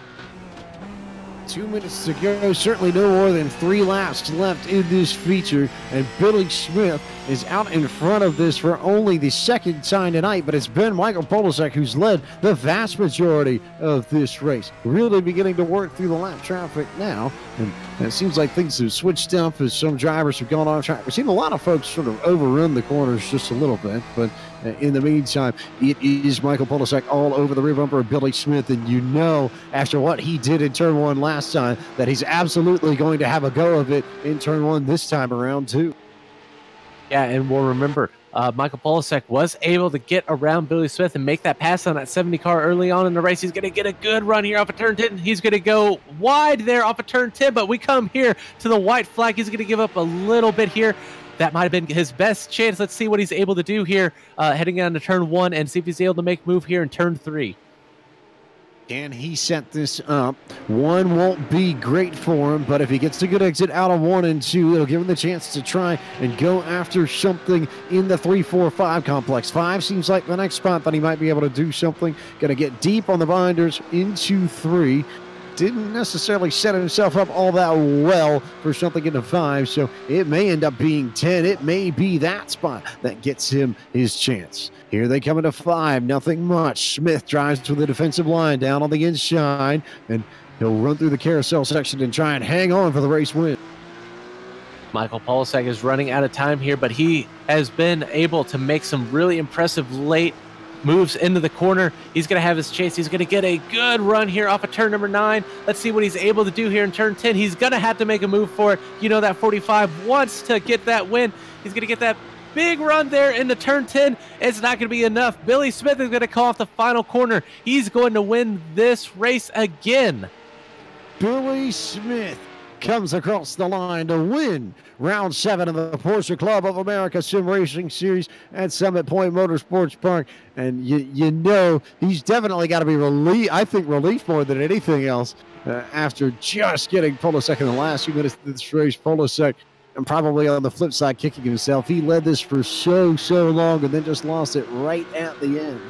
2 minutes to go. Certainly no more than 3 laps left in this feature. And Billy Smith is out in front of this for only the second time tonight. But it's been Michael Polasek who's led the vast majority of this race. Really beginning to work through the lap traffic now. And it seems like things have switched up as some drivers have gone on track. We've seen a lot of folks sort of overrun the corners just a little bit. But in the meantime, it is Michael Polasek all over the rear bumper of Billy Smith. And you know, after what he did in turn 1 last time, that he's absolutely going to have a go of it in turn 1 this time around too. Yeah, and we'll remember, Michael Polasek was able to get around Billy Smith and make that pass on that 70 car early on in the race. He's going to get a good run here off of turn 10. He's going to go wide there off of turn 10, but we come here to the white flag. He's going to give up a little bit here. That might have been his best chance. Let's see what he's able to do here heading on to turn 1 and see if he's able to make move here in turn 3. Can he set this up? One won't be great for him, but if he gets a good exit out of 1 and 2, it'll give him the chance to try and go after something in the 3, 4, 5 complex. 5 seems like the next spot that he might be able to do something. Going to get deep on the binders into 3. Didn't necessarily set himself up all that well for something into 5, so it may end up being 10. It may be that spot that gets him his chance. Here they come into 5, nothing much. Smith drives with the defensive line down on the inside, and he'll run through the carousel section and try and hang on for the race win. Michael Polisek is running out of time here, but he has been able to make some really impressive late moves into the corner. He's going to have his chance. He's going to get a good run here off of turn number 9. Let's see what he's able to do here in turn 10. He's going to have to make a move for it. You know that 45 wants to get that win. He's going to get that big run there into turn 10. It's not going to be enough. Billy Smith is going to call off the final corner. He's going to win this race again. Billy Smith comes across the line to win round 7 of the Porsche Club of America Sim Racing Series at Summit Point Motorsports Park. And you know he's definitely got to be relieved more than anything else after just getting Polisek in the last few minutes of this race. Polisek, and probably on the flip side, kicking himself. He led this for so long and then just lost it right at the end.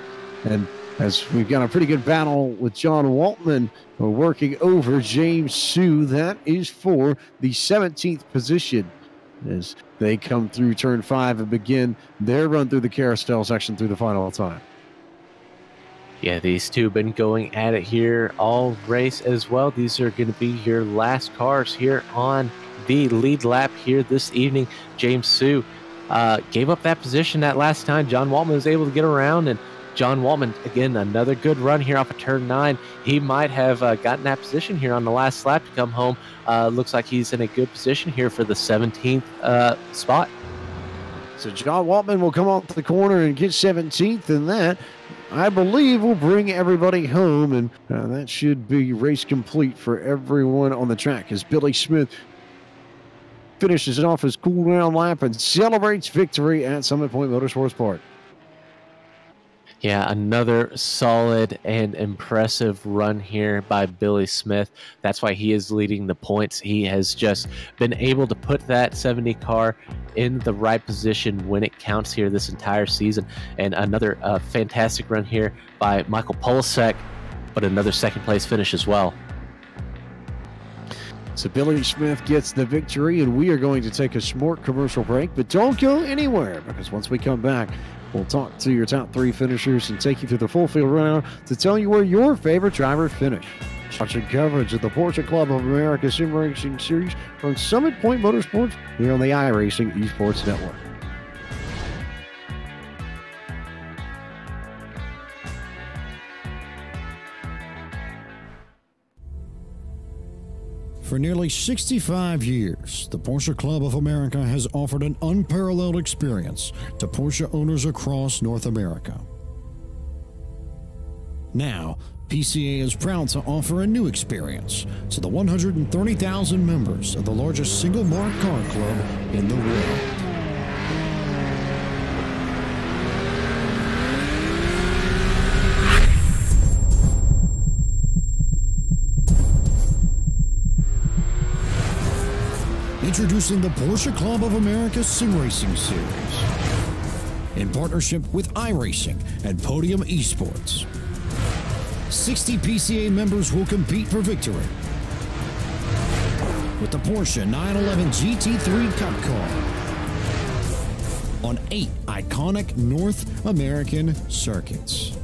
And as we've got a pretty good battle with John Waltman working over James Sue. That is for the 17th position as they come through turn 5 and begin their run through the carousel section through the final time. Yeah, these two have been going at it here all race as well. These are going to be your last cars here on the lead lap here this evening. James Sue gave up that position that last time. John Waltman was able to get around, and John Waltman, again, another good run here off of turn 9. He might have gotten that position here on the last lap to come home. Looks like he's in a good position here for the 17th spot. So John Waltman will come off the corner and get 17th, and that, I believe, will bring everybody home, and that should be race complete for everyone on the track as Billy Smith finishes off his cool-down lap and celebrates victory at Summit Point Motorsports Park. Yeah, another solid and impressive run here by Billy Smith. That's why he is leading the points. He has just been able to put that 70 car in the right position when it counts here this entire season. And another fantastic run here by Michael Polisek, but another second place finish as well. So Billy Smith gets the victory, and we are going to take a short commercial break, but don't go anywhere, because once we come back, we'll talk to your top 3 finishers and take you through the full field rundown to tell you where your favorite driver finished. Watching coverage of the Porsche Club of America Sim Racing Series from Summit Point Motorsports here on the iRacing eSports Network. For nearly 65 years, the Porsche Club of America has offered an unparalleled experience to Porsche owners across North America. Now, PCA is proud to offer a new experience to the 130,000 members of the largest single-marque car club in the world. Introducing the Porsche Club of America Sim Racing Series in partnership with iRacing and Podium eSports. 60 PCA members will compete for victory with the Porsche 911 GT3 Cup car on 8 iconic North American circuits.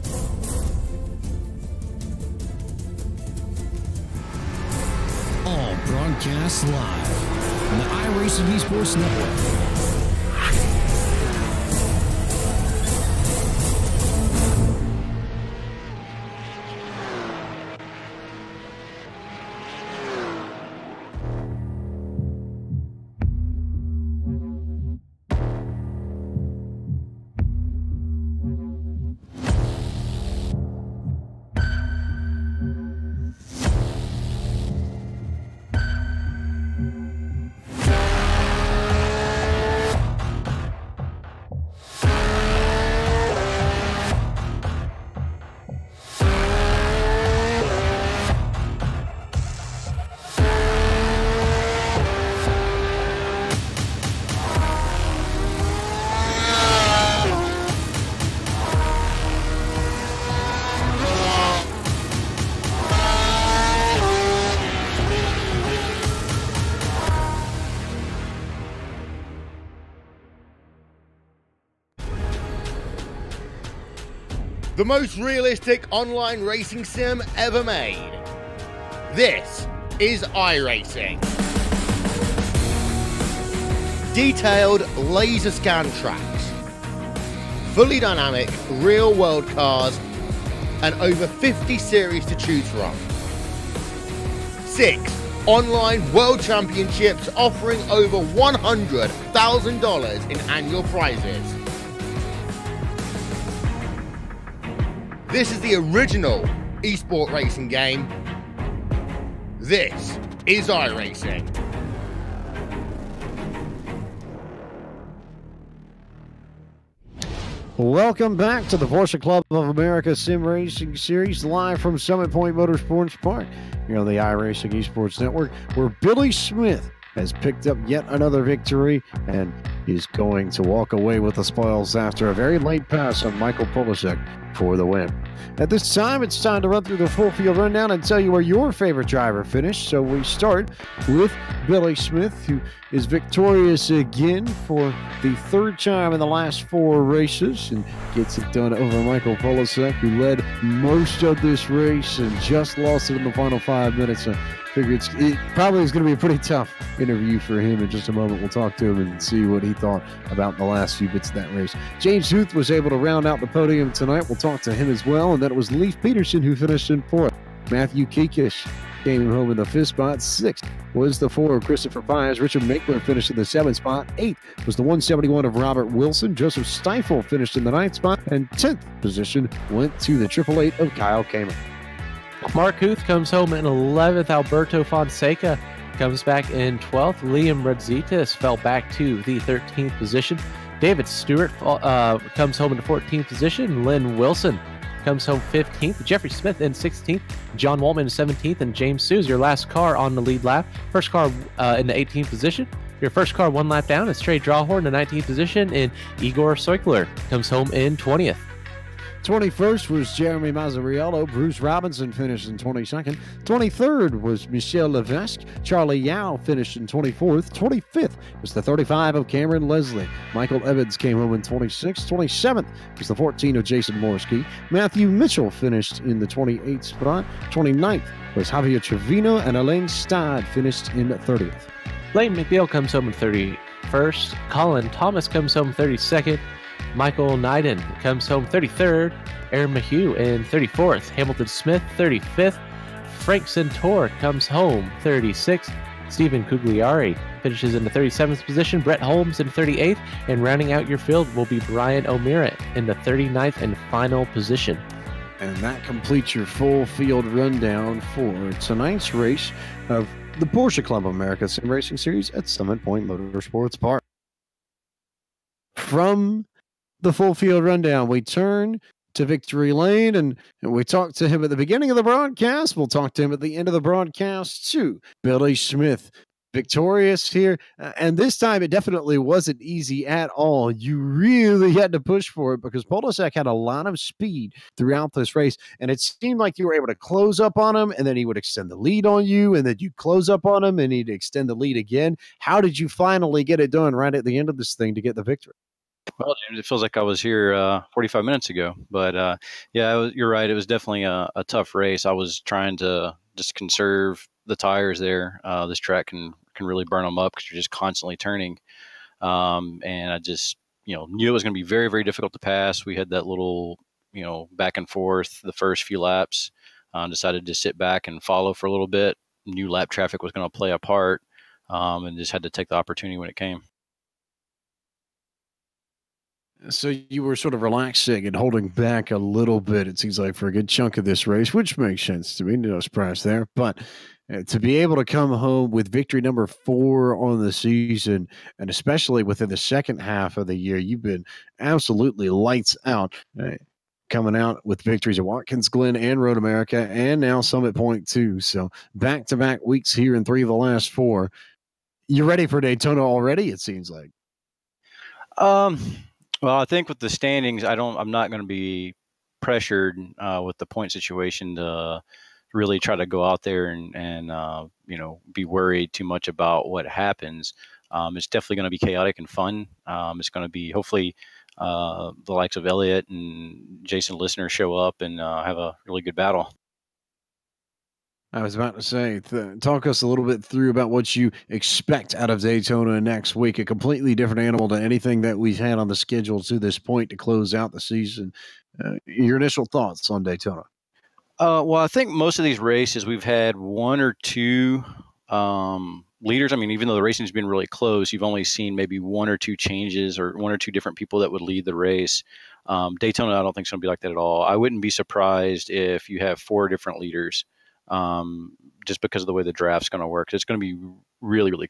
All broadcast live on the iRacing eSports Network. the most realistic online racing sim ever made. This is iRacing. Detailed laser scan tracks, fully dynamic real-world cars, and over 50 series to choose from. 6 online world championships offering over $100,000 in annual prizes. This is the original eSport racing game. This is iRacing. Welcome back to the Porsche Club of America Sim Racing Series, live from Summit Point Motorsports Park here on the iRacing eSports Network, where Billy Smith has picked up yet another victory and is going to walk away with the spoils after a very late pass on Michael Polisek for the win. At this time, it's time to run through the full field rundown and tell you where your favorite driver finished. So we start with Billy Smith, who is victorious again for the third time in the last 4 races and gets it done over Michael Polisek, who led most of this race and just lost it in the final 5 minutes. I figure it probably is going to be a pretty tough interview for him. In just a moment, we'll talk to him and see what he thought about the last few bits of that race. James Huth was able to round out the podium tonight. We'll talk to him as well. And then it was Leif Peterson who finished in 4th. Matthew Kikish came home in the 5th spot. 6th was the 4 of Christopher Pies. Richard Makeler finished in the 7th spot. 8th was the 171 of Robert Wilson. Joseph Steifel finished in the 9th spot. And 10th position went to the 888 of Kyle Kamer. Mark Huth comes home in 11th. Alberto Fonseca comes back in 12th. Liam Radzitis fell back to the 13th position. David Stewart comes home in the 14th position. Lynn Wilson comes home 15th. Jeffrey Smith in 16th. John Waltman in 17th. And James Sues, your last car on the lead lap. First car in the 18th position. Your first car 1 lap down is Trey Drawhorn in the 19th position. And Igor Soikler comes home in 20th. 21st was Jeremy Mazzariello. Bruce Robinson finished in 22nd. 23rd was Michel Levesque. Charlie Yao finished in 24th. 25th was the 35 of Cameron Leslie. Michael Evans came home in 26th. 27th was the 14 of Jason Morski. Matthew Mitchell finished in the 28th spot. 29th was Javier Trevino, and Elaine Stad finished in 30th. Lane McBeal comes home in 31st. Colin Thomas comes home 32nd. Michael Neiden comes home 33rd. Aaron Mahue in 34th. Hamilton Smith 35th. Frank Centaur comes home 36th. Stephen Cugliari finishes in the 37th position. Brett Holmes in 38th. And rounding out your field will be Brian O'Meara in the 39th and final position. And that completes your full field rundown for tonight's race of the Porsche Club of America Sim Racing Series at Summit Point Motorsports Park. From the full field rundown, we turn to Victory Lane, and we talked to him at the beginning of the broadcast. We'll talk to him at the end of the broadcast too. Billy Smith, victorious here, and this time it definitely wasn't easy at all. You really had to push for it because Polisek had a lot of speed throughout this race, and it seemed like you were able to close up on him, and then he would extend the lead on you, and then you close up on him, and he'd extend the lead again. How did you finally get it done right at the end of this thing to get the victory? Well, James, it feels like I was here 45 minutes ago. But, yeah, you're right. It was definitely a tough race. I was trying to just conserve the tires there. This track can really burn them up because you're just constantly turning. And I just, knew it was going to be very, very difficult to pass. We had that little, back and forth the first few laps. Decided to sit back and follow for a little bit. Knew lap traffic was going to play a part, and just had to take the opportunity when it came. So you were sort of relaxing and holding back a little bit, it seems like, for a good chunk of this race, which makes sense to me. No surprise there. But to be able to come home with victory number 4 on the season, and especially within the second half of the year, you've been absolutely lights out. Coming out with victories at Watkins Glen and Road America, and now Summit Point too. So back-to-back weeks here in 3 of the last 4. You're ready for Daytona already, it seems like. Well, I think with the standings, I'm not going to be pressured with the point situation to really try to go out there and be worried too much about what happens. It's definitely going to be chaotic and fun. It's going to be hopefully the likes of Elliott and Jason Listener show up and have a really good battle. I was about to say, talk us a little bit through about what you expect out of Daytona next week. A completely different animal to anything that we've had on the schedule to this point to close out the season. Your initial thoughts on Daytona? Well, I think most of these races we've had one or two leaders. I mean, even though the racing's been really close, you've only seen maybe one or two changes or one or two different people that would lead the race. Daytona, I don't think it's going to be like that at all. I wouldn't be surprised if you have 4 different leaders, just because of the way the draft's going to work. It's going to be really, really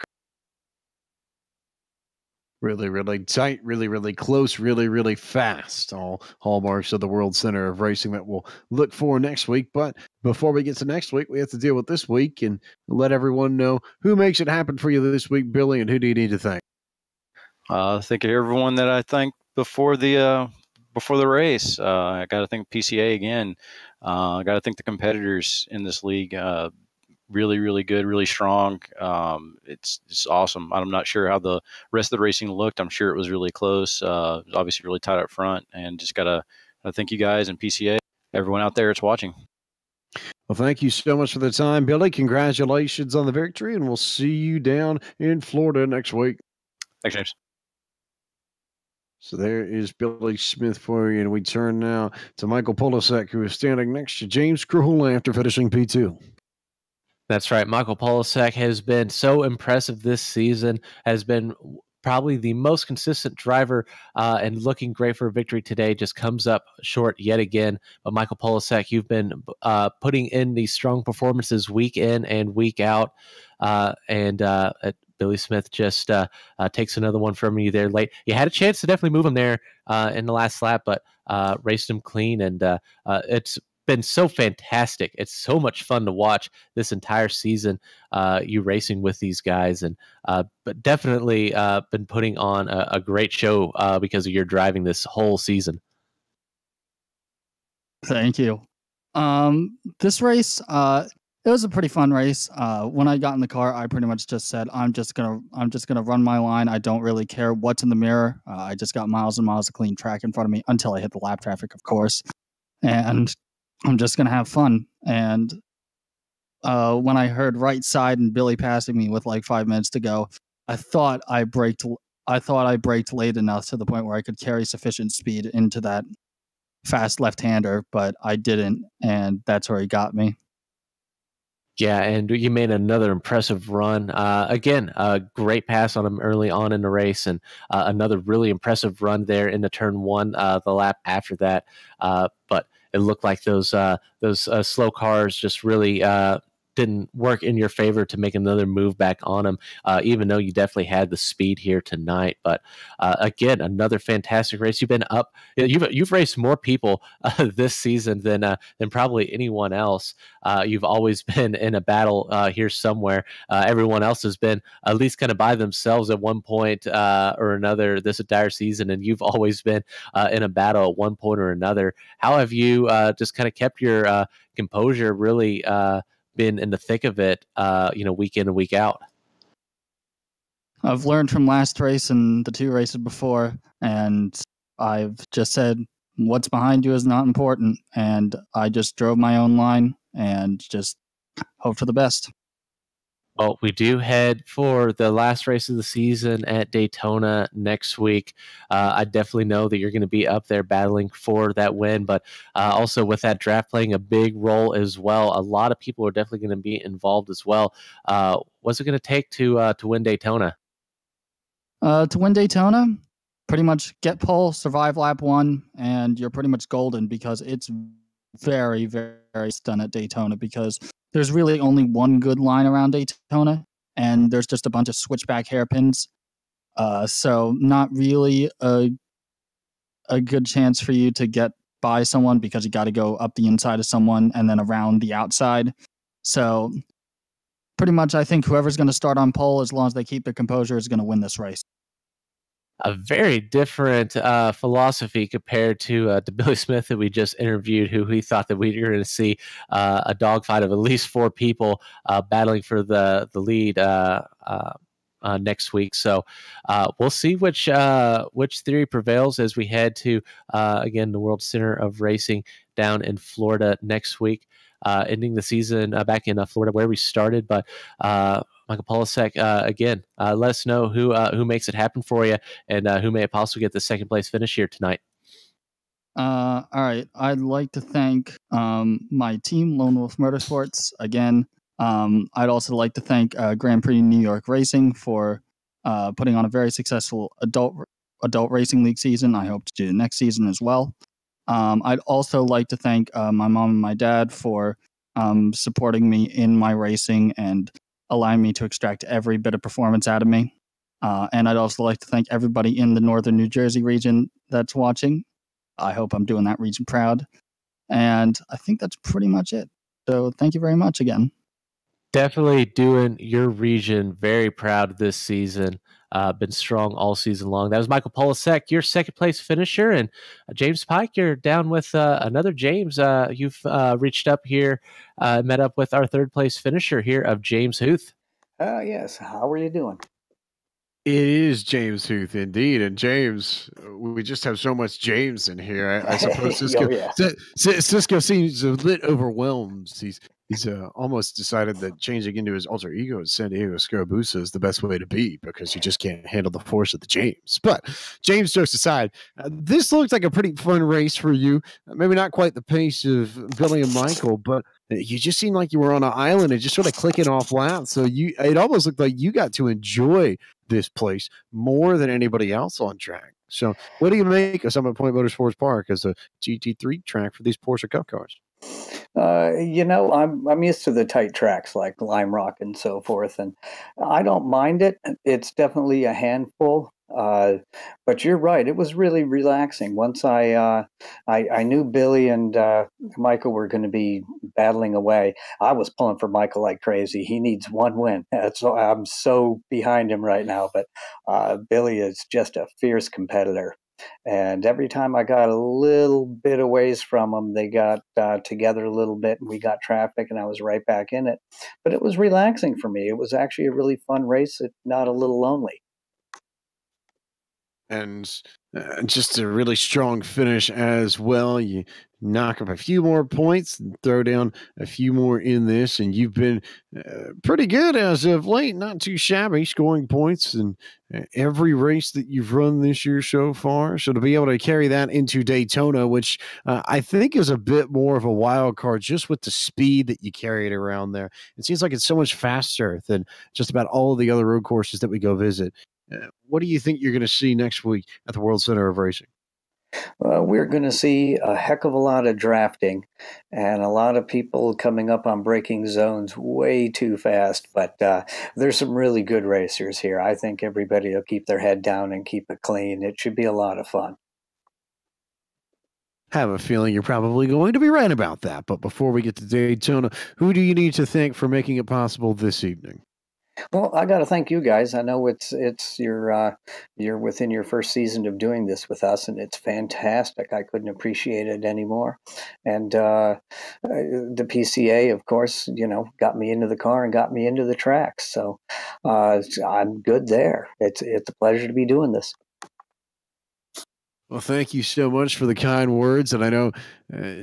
Really, really tight, really, really close, really, really fast. All hallmarks of the World Center of Racing that we'll look for next week. But before we get to next week, we have to deal with this week and let everyone know who makes it happen for you this week, Billy, and who do you need to thank? Thank you everyone that I thanked before the race. I got to thank PCA again. I got to thank the competitors in this league. Really, really good, really strong. It's awesome. I'm not sure how the rest of the racing looked. I'm sure it was really close. It was obviously really tight up front, and just gotta thank you guys and PCA, everyone out there that's watching. Well, thank you so much for the time, Billy. Congratulations on the victory, and we'll see you down in Florida next week. Thanks, James. So there is Billy Smith for you, and we turn now to Michael Polasek, who is standing next to James Krahula after finishing P2. That's right. Michael Polasek has been so impressive this season, has been probably the most consistent driver, and looking great for a victory today. Just comes up short yet again. But Michael Polasek, you've been putting in these strong performances week in and week out. Billy Smith just takes another one from you there late. You had a chance to definitely move him there in the last lap, but raced him clean, and it's been so fantastic. It's so much fun to watch this entire season, you racing with these guys, and but definitely been putting on a great show because of your driving this whole season. Thank you. This race, it was a pretty fun race. When I got in the car, I pretty much just said, I'm just gonna run my line. I don't really care what's in the mirror. I just got miles and miles of clean track in front of me until I hit the lap traffic, of course, and I'm just gonna have fun. And when I heard right side and Billy passing me with like 5 minutes to go, I thought I braked late enough to the point where I could carry sufficient speed into that fast left-hander, but I didn't, and that's where he got me. Yeah, and you made another impressive run. Again, a great pass on him early on in the race, and another really impressive run there in the turn one, the lap after that. But it looked like those slow cars just really didn't work in your favor to make another move back on him, even though you definitely had the speed here tonight. But again, another fantastic race. You've been up. You've raced more people this season than probably anyone else. You've always been in a battle here somewhere. Everyone else has been at least kind of by themselves at one point or another this entire season, and you've always been in a battle at one point or another. How have you just kind of kept your composure, really been in the thick of it, week in and week out? I've learned from last race and the 2 races before, and I've just said, what's behind you is not important. And I just drove my own line and just hope for the best. Well, we do head for the last race of the season at Daytona next week. I definitely know that you're going to be up there battling for that win, but also with that draft playing a big role as well, a lot of people are definitely going to be involved as well. What's it going to take to win Daytona? To win Daytona, pretty much get pole, survive lap 1, and you're pretty much golden, because it's very, very stun at Daytona, because there's really only one good line around Daytona, and there's just a bunch of switchback hairpins. So not really a good chance for you to get by someone, because you got to go up the inside of someone and then around the outside. So pretty much I think whoever's going to start on pole, as long as they keep their composure, is going to win this race. A very different philosophy compared to Billy Smith that we just interviewed, who he thought that we were going to see a dogfight of at least 4 people battling for the lead. next week. So we'll see which theory prevails as we head to again the World Center of Racing down in Florida next week, ending the season back in Florida where we started. But Michael Polasek, again, let us know who makes it happen for you and who may possibly get the second place finish here tonight. All right. I'd like to thank my team, Lone Wolf Motorsports, again. I'd also like to thank Grand Prix New York Racing for putting on a very successful adult racing league season. I hope to do the next season as well. I'd also like to thank my mom and my dad for supporting me in my racing and allowing me to extract every bit of performance out of me. And I'd also like to thank everybody in the northern New Jersey region that's watching. I hope I'm doing that region proud. And I think that's pretty much it. So thank you very much again. Definitely doing your region very proud this season. Been strong all season long. That was Michael Polasek, your second place finisher, and James Pike, you're down with another James. You've reached up here, met up with our third place finisher here of James Huth. Yes. How are you doing? It is James Huth, indeed. And James, we just have so much James in here. I suppose Cisco, Cisco seems a bit overwhelmed. He's almost decided that changing into his alter ego as San Diego Scaramouche is the best way to be because you just can't handle the force of the James. But James jokes aside, this looks like a pretty fun race for you. Maybe not quite the pace of Billy and Michael, but you just seemed like you were on an island and just sort of clicking off laps. So it almost looked like you got to enjoy this place more than anybody else on track. So what do you make of Summit Point Motorsports Park as a GT3 track for these Porsche Cup cars? I'm used to the tight tracks like Lime Rock and so forth, and I don't mind it. It's definitely a handful, but you're right. It was really relaxing. Once I knew Billy and Michael were going to be battling away, I was pulling for Michael like crazy. He needs one win. I'm so behind him right now, but Billy is just a fierce competitor. And every time I got a little bit of ways from them, they got together a little bit and we got traffic and I was right back in it. But it was relaxing for me. It was actually a really fun race, not a little lonely. And just a really strong finish as well. You knock up a few more points and throw down a few more in this, and you've been pretty good as of late, not too shabby, scoring points in every race that you've run this year so far. So to be able to carry that into Daytona, which I think is a bit more of a wild card just with the speed that you carry it around there. It seems like it's so much faster than just about all of the other road courses that we go visit. What do you think you're going to see next week at the World Center of Racing? We're going to see a heck of a lot of drafting and a lot of people coming up on braking zones way too fast. But there's some really good racers here. I think everybody will keep their head down and keep it clean. It should be a lot of fun. Have a feeling you're probably going to be right about that. But before we get to Daytona, who do you need to thank for making it possible this evening? Well, I got to thank you guys. I know you're within your first season of doing this with us, and it's fantastic. I couldn't appreciate it anymore. And the PCA, of course, got me into the car and got me into the tracks. So I'm good there. It's a pleasure to be doing this. Well, thank you so much for the kind words. And I know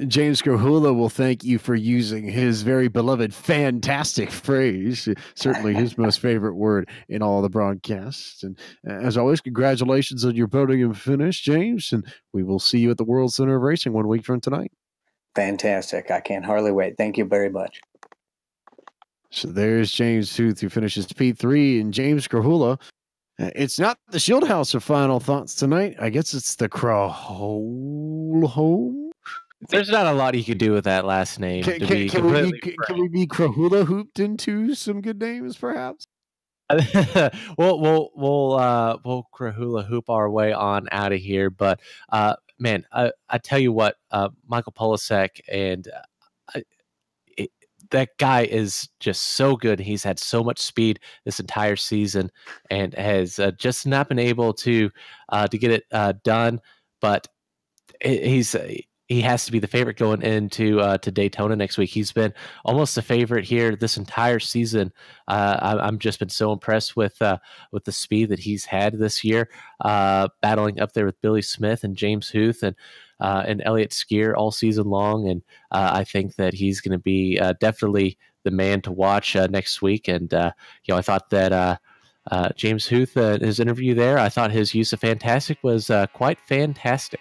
James Grohula will thank you for using his very beloved fantastic phrase, certainly his most favorite word in all the broadcasts. And as always, congratulations on your podium finish, James. And we will see you at the World Center of Racing 1 week from tonight. Fantastic. I can't hardly wait. Thank you very much. So there's James Huth, who finishes P3, and James Grohula. It's not the Shield House of final thoughts tonight. I guess it's the Home. There's not a lot you could do with that last name. Can we be Crahula hooped into some good names, perhaps? we'll Crahula hoop our way on out of here. But man, I tell you what, Michael Polasek and that guy is just so good. He's had so much speed this entire season and has just not been able to get it done. But he's he has to be the favorite going into to Daytona next week. He's been almost a favorite here this entire season. I'm just been so impressed with the speed that he's had this year, battling up there with Billy Smith and James Huth and Elliott Skier all season long. And I think that he's going to be definitely the man to watch next week. And I thought that James Huth, his interview there, I thought his use of "fantastic" was quite fantastic.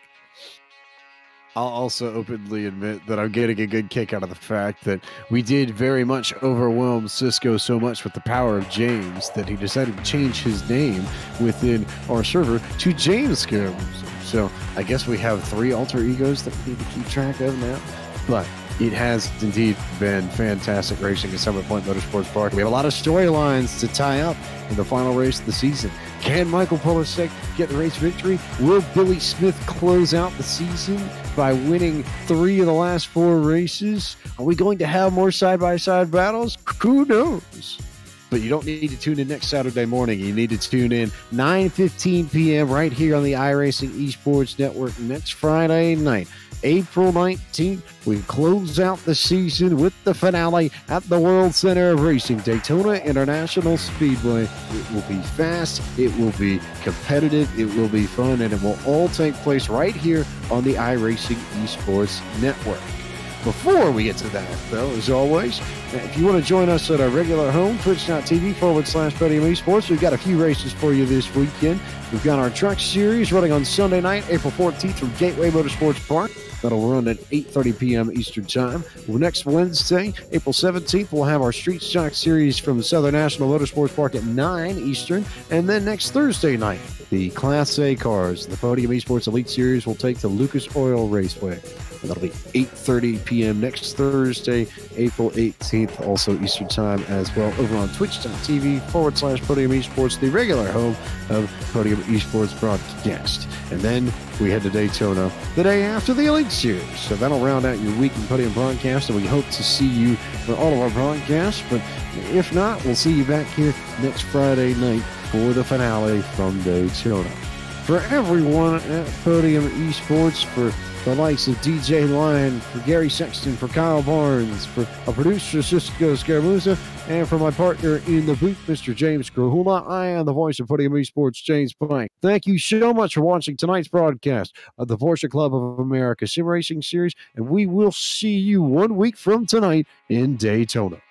I'll also openly admit that I'm getting a good kick out of the fact that we did very much overwhelm Cisco so much with the power of James that he decided to change his name within our server to James Scaramouche. So I guess we have 3 alter egos that we need to keep track of now. But it has indeed been fantastic racing at Summit Point Motorsports Park. We have a lot of storylines to tie up in the final race of the season. Can Michael Polasek get the race victory? Will Billy Smith close out the season by winning 3 of the last 4 races? Are we going to have more side-by-side battles? Who knows? But you don't need to tune in next Saturday morning. You need to tune in 9:15 p.m. right here on the iRacing Esports Network next Friday night. April 19th, we close out the season with the finale at the World Center of Racing, Daytona International Speedway. It will be fast, it will be competitive, it will be fun, and it will all take place right here on the iRacing Esports Network. Before we get to that, though, as always, if you want to join us at our regular home, twitch.tv/Podium Esports, we've got a few races for you this weekend. We've got our truck series running on Sunday night, April 14th from Gateway Motorsports Park. That'll run at 8:30 p.m. Eastern Time. Well, next Wednesday, April 17th, we'll have our Street Stock Series from Southern National Motorsports Park at 9 Eastern. And then next Thursday night, the Class A cars, the Podium Esports Elite Series, will take to Lucas Oil Raceway. And that'll be 8:30 p.m. next Thursday, April 18th, also Eastern Time as well, over on twitch.tv/Podium Esports, the regular home of Podium Esports broadcast. And then we head to Daytona the day after the Elite Series. So that'll round out your week in Podium broadcast, and we hope to see you for all of our broadcasts. But if not, we'll see you back here next Friday night for the finale from Daytona. For everyone at Podium Esports, for the likes of DJ Lyon, for Gary Sexton, for Kyle Barnes, for our producer Cisco Scaramuza, and for my partner in the booth, Mr. James Grahula, I am the voice of Podium Esports, James Pike. Thank you so much for watching tonight's broadcast of the Porsche Club of America Sim Racing Series, and we will see you 1 week from tonight in Daytona.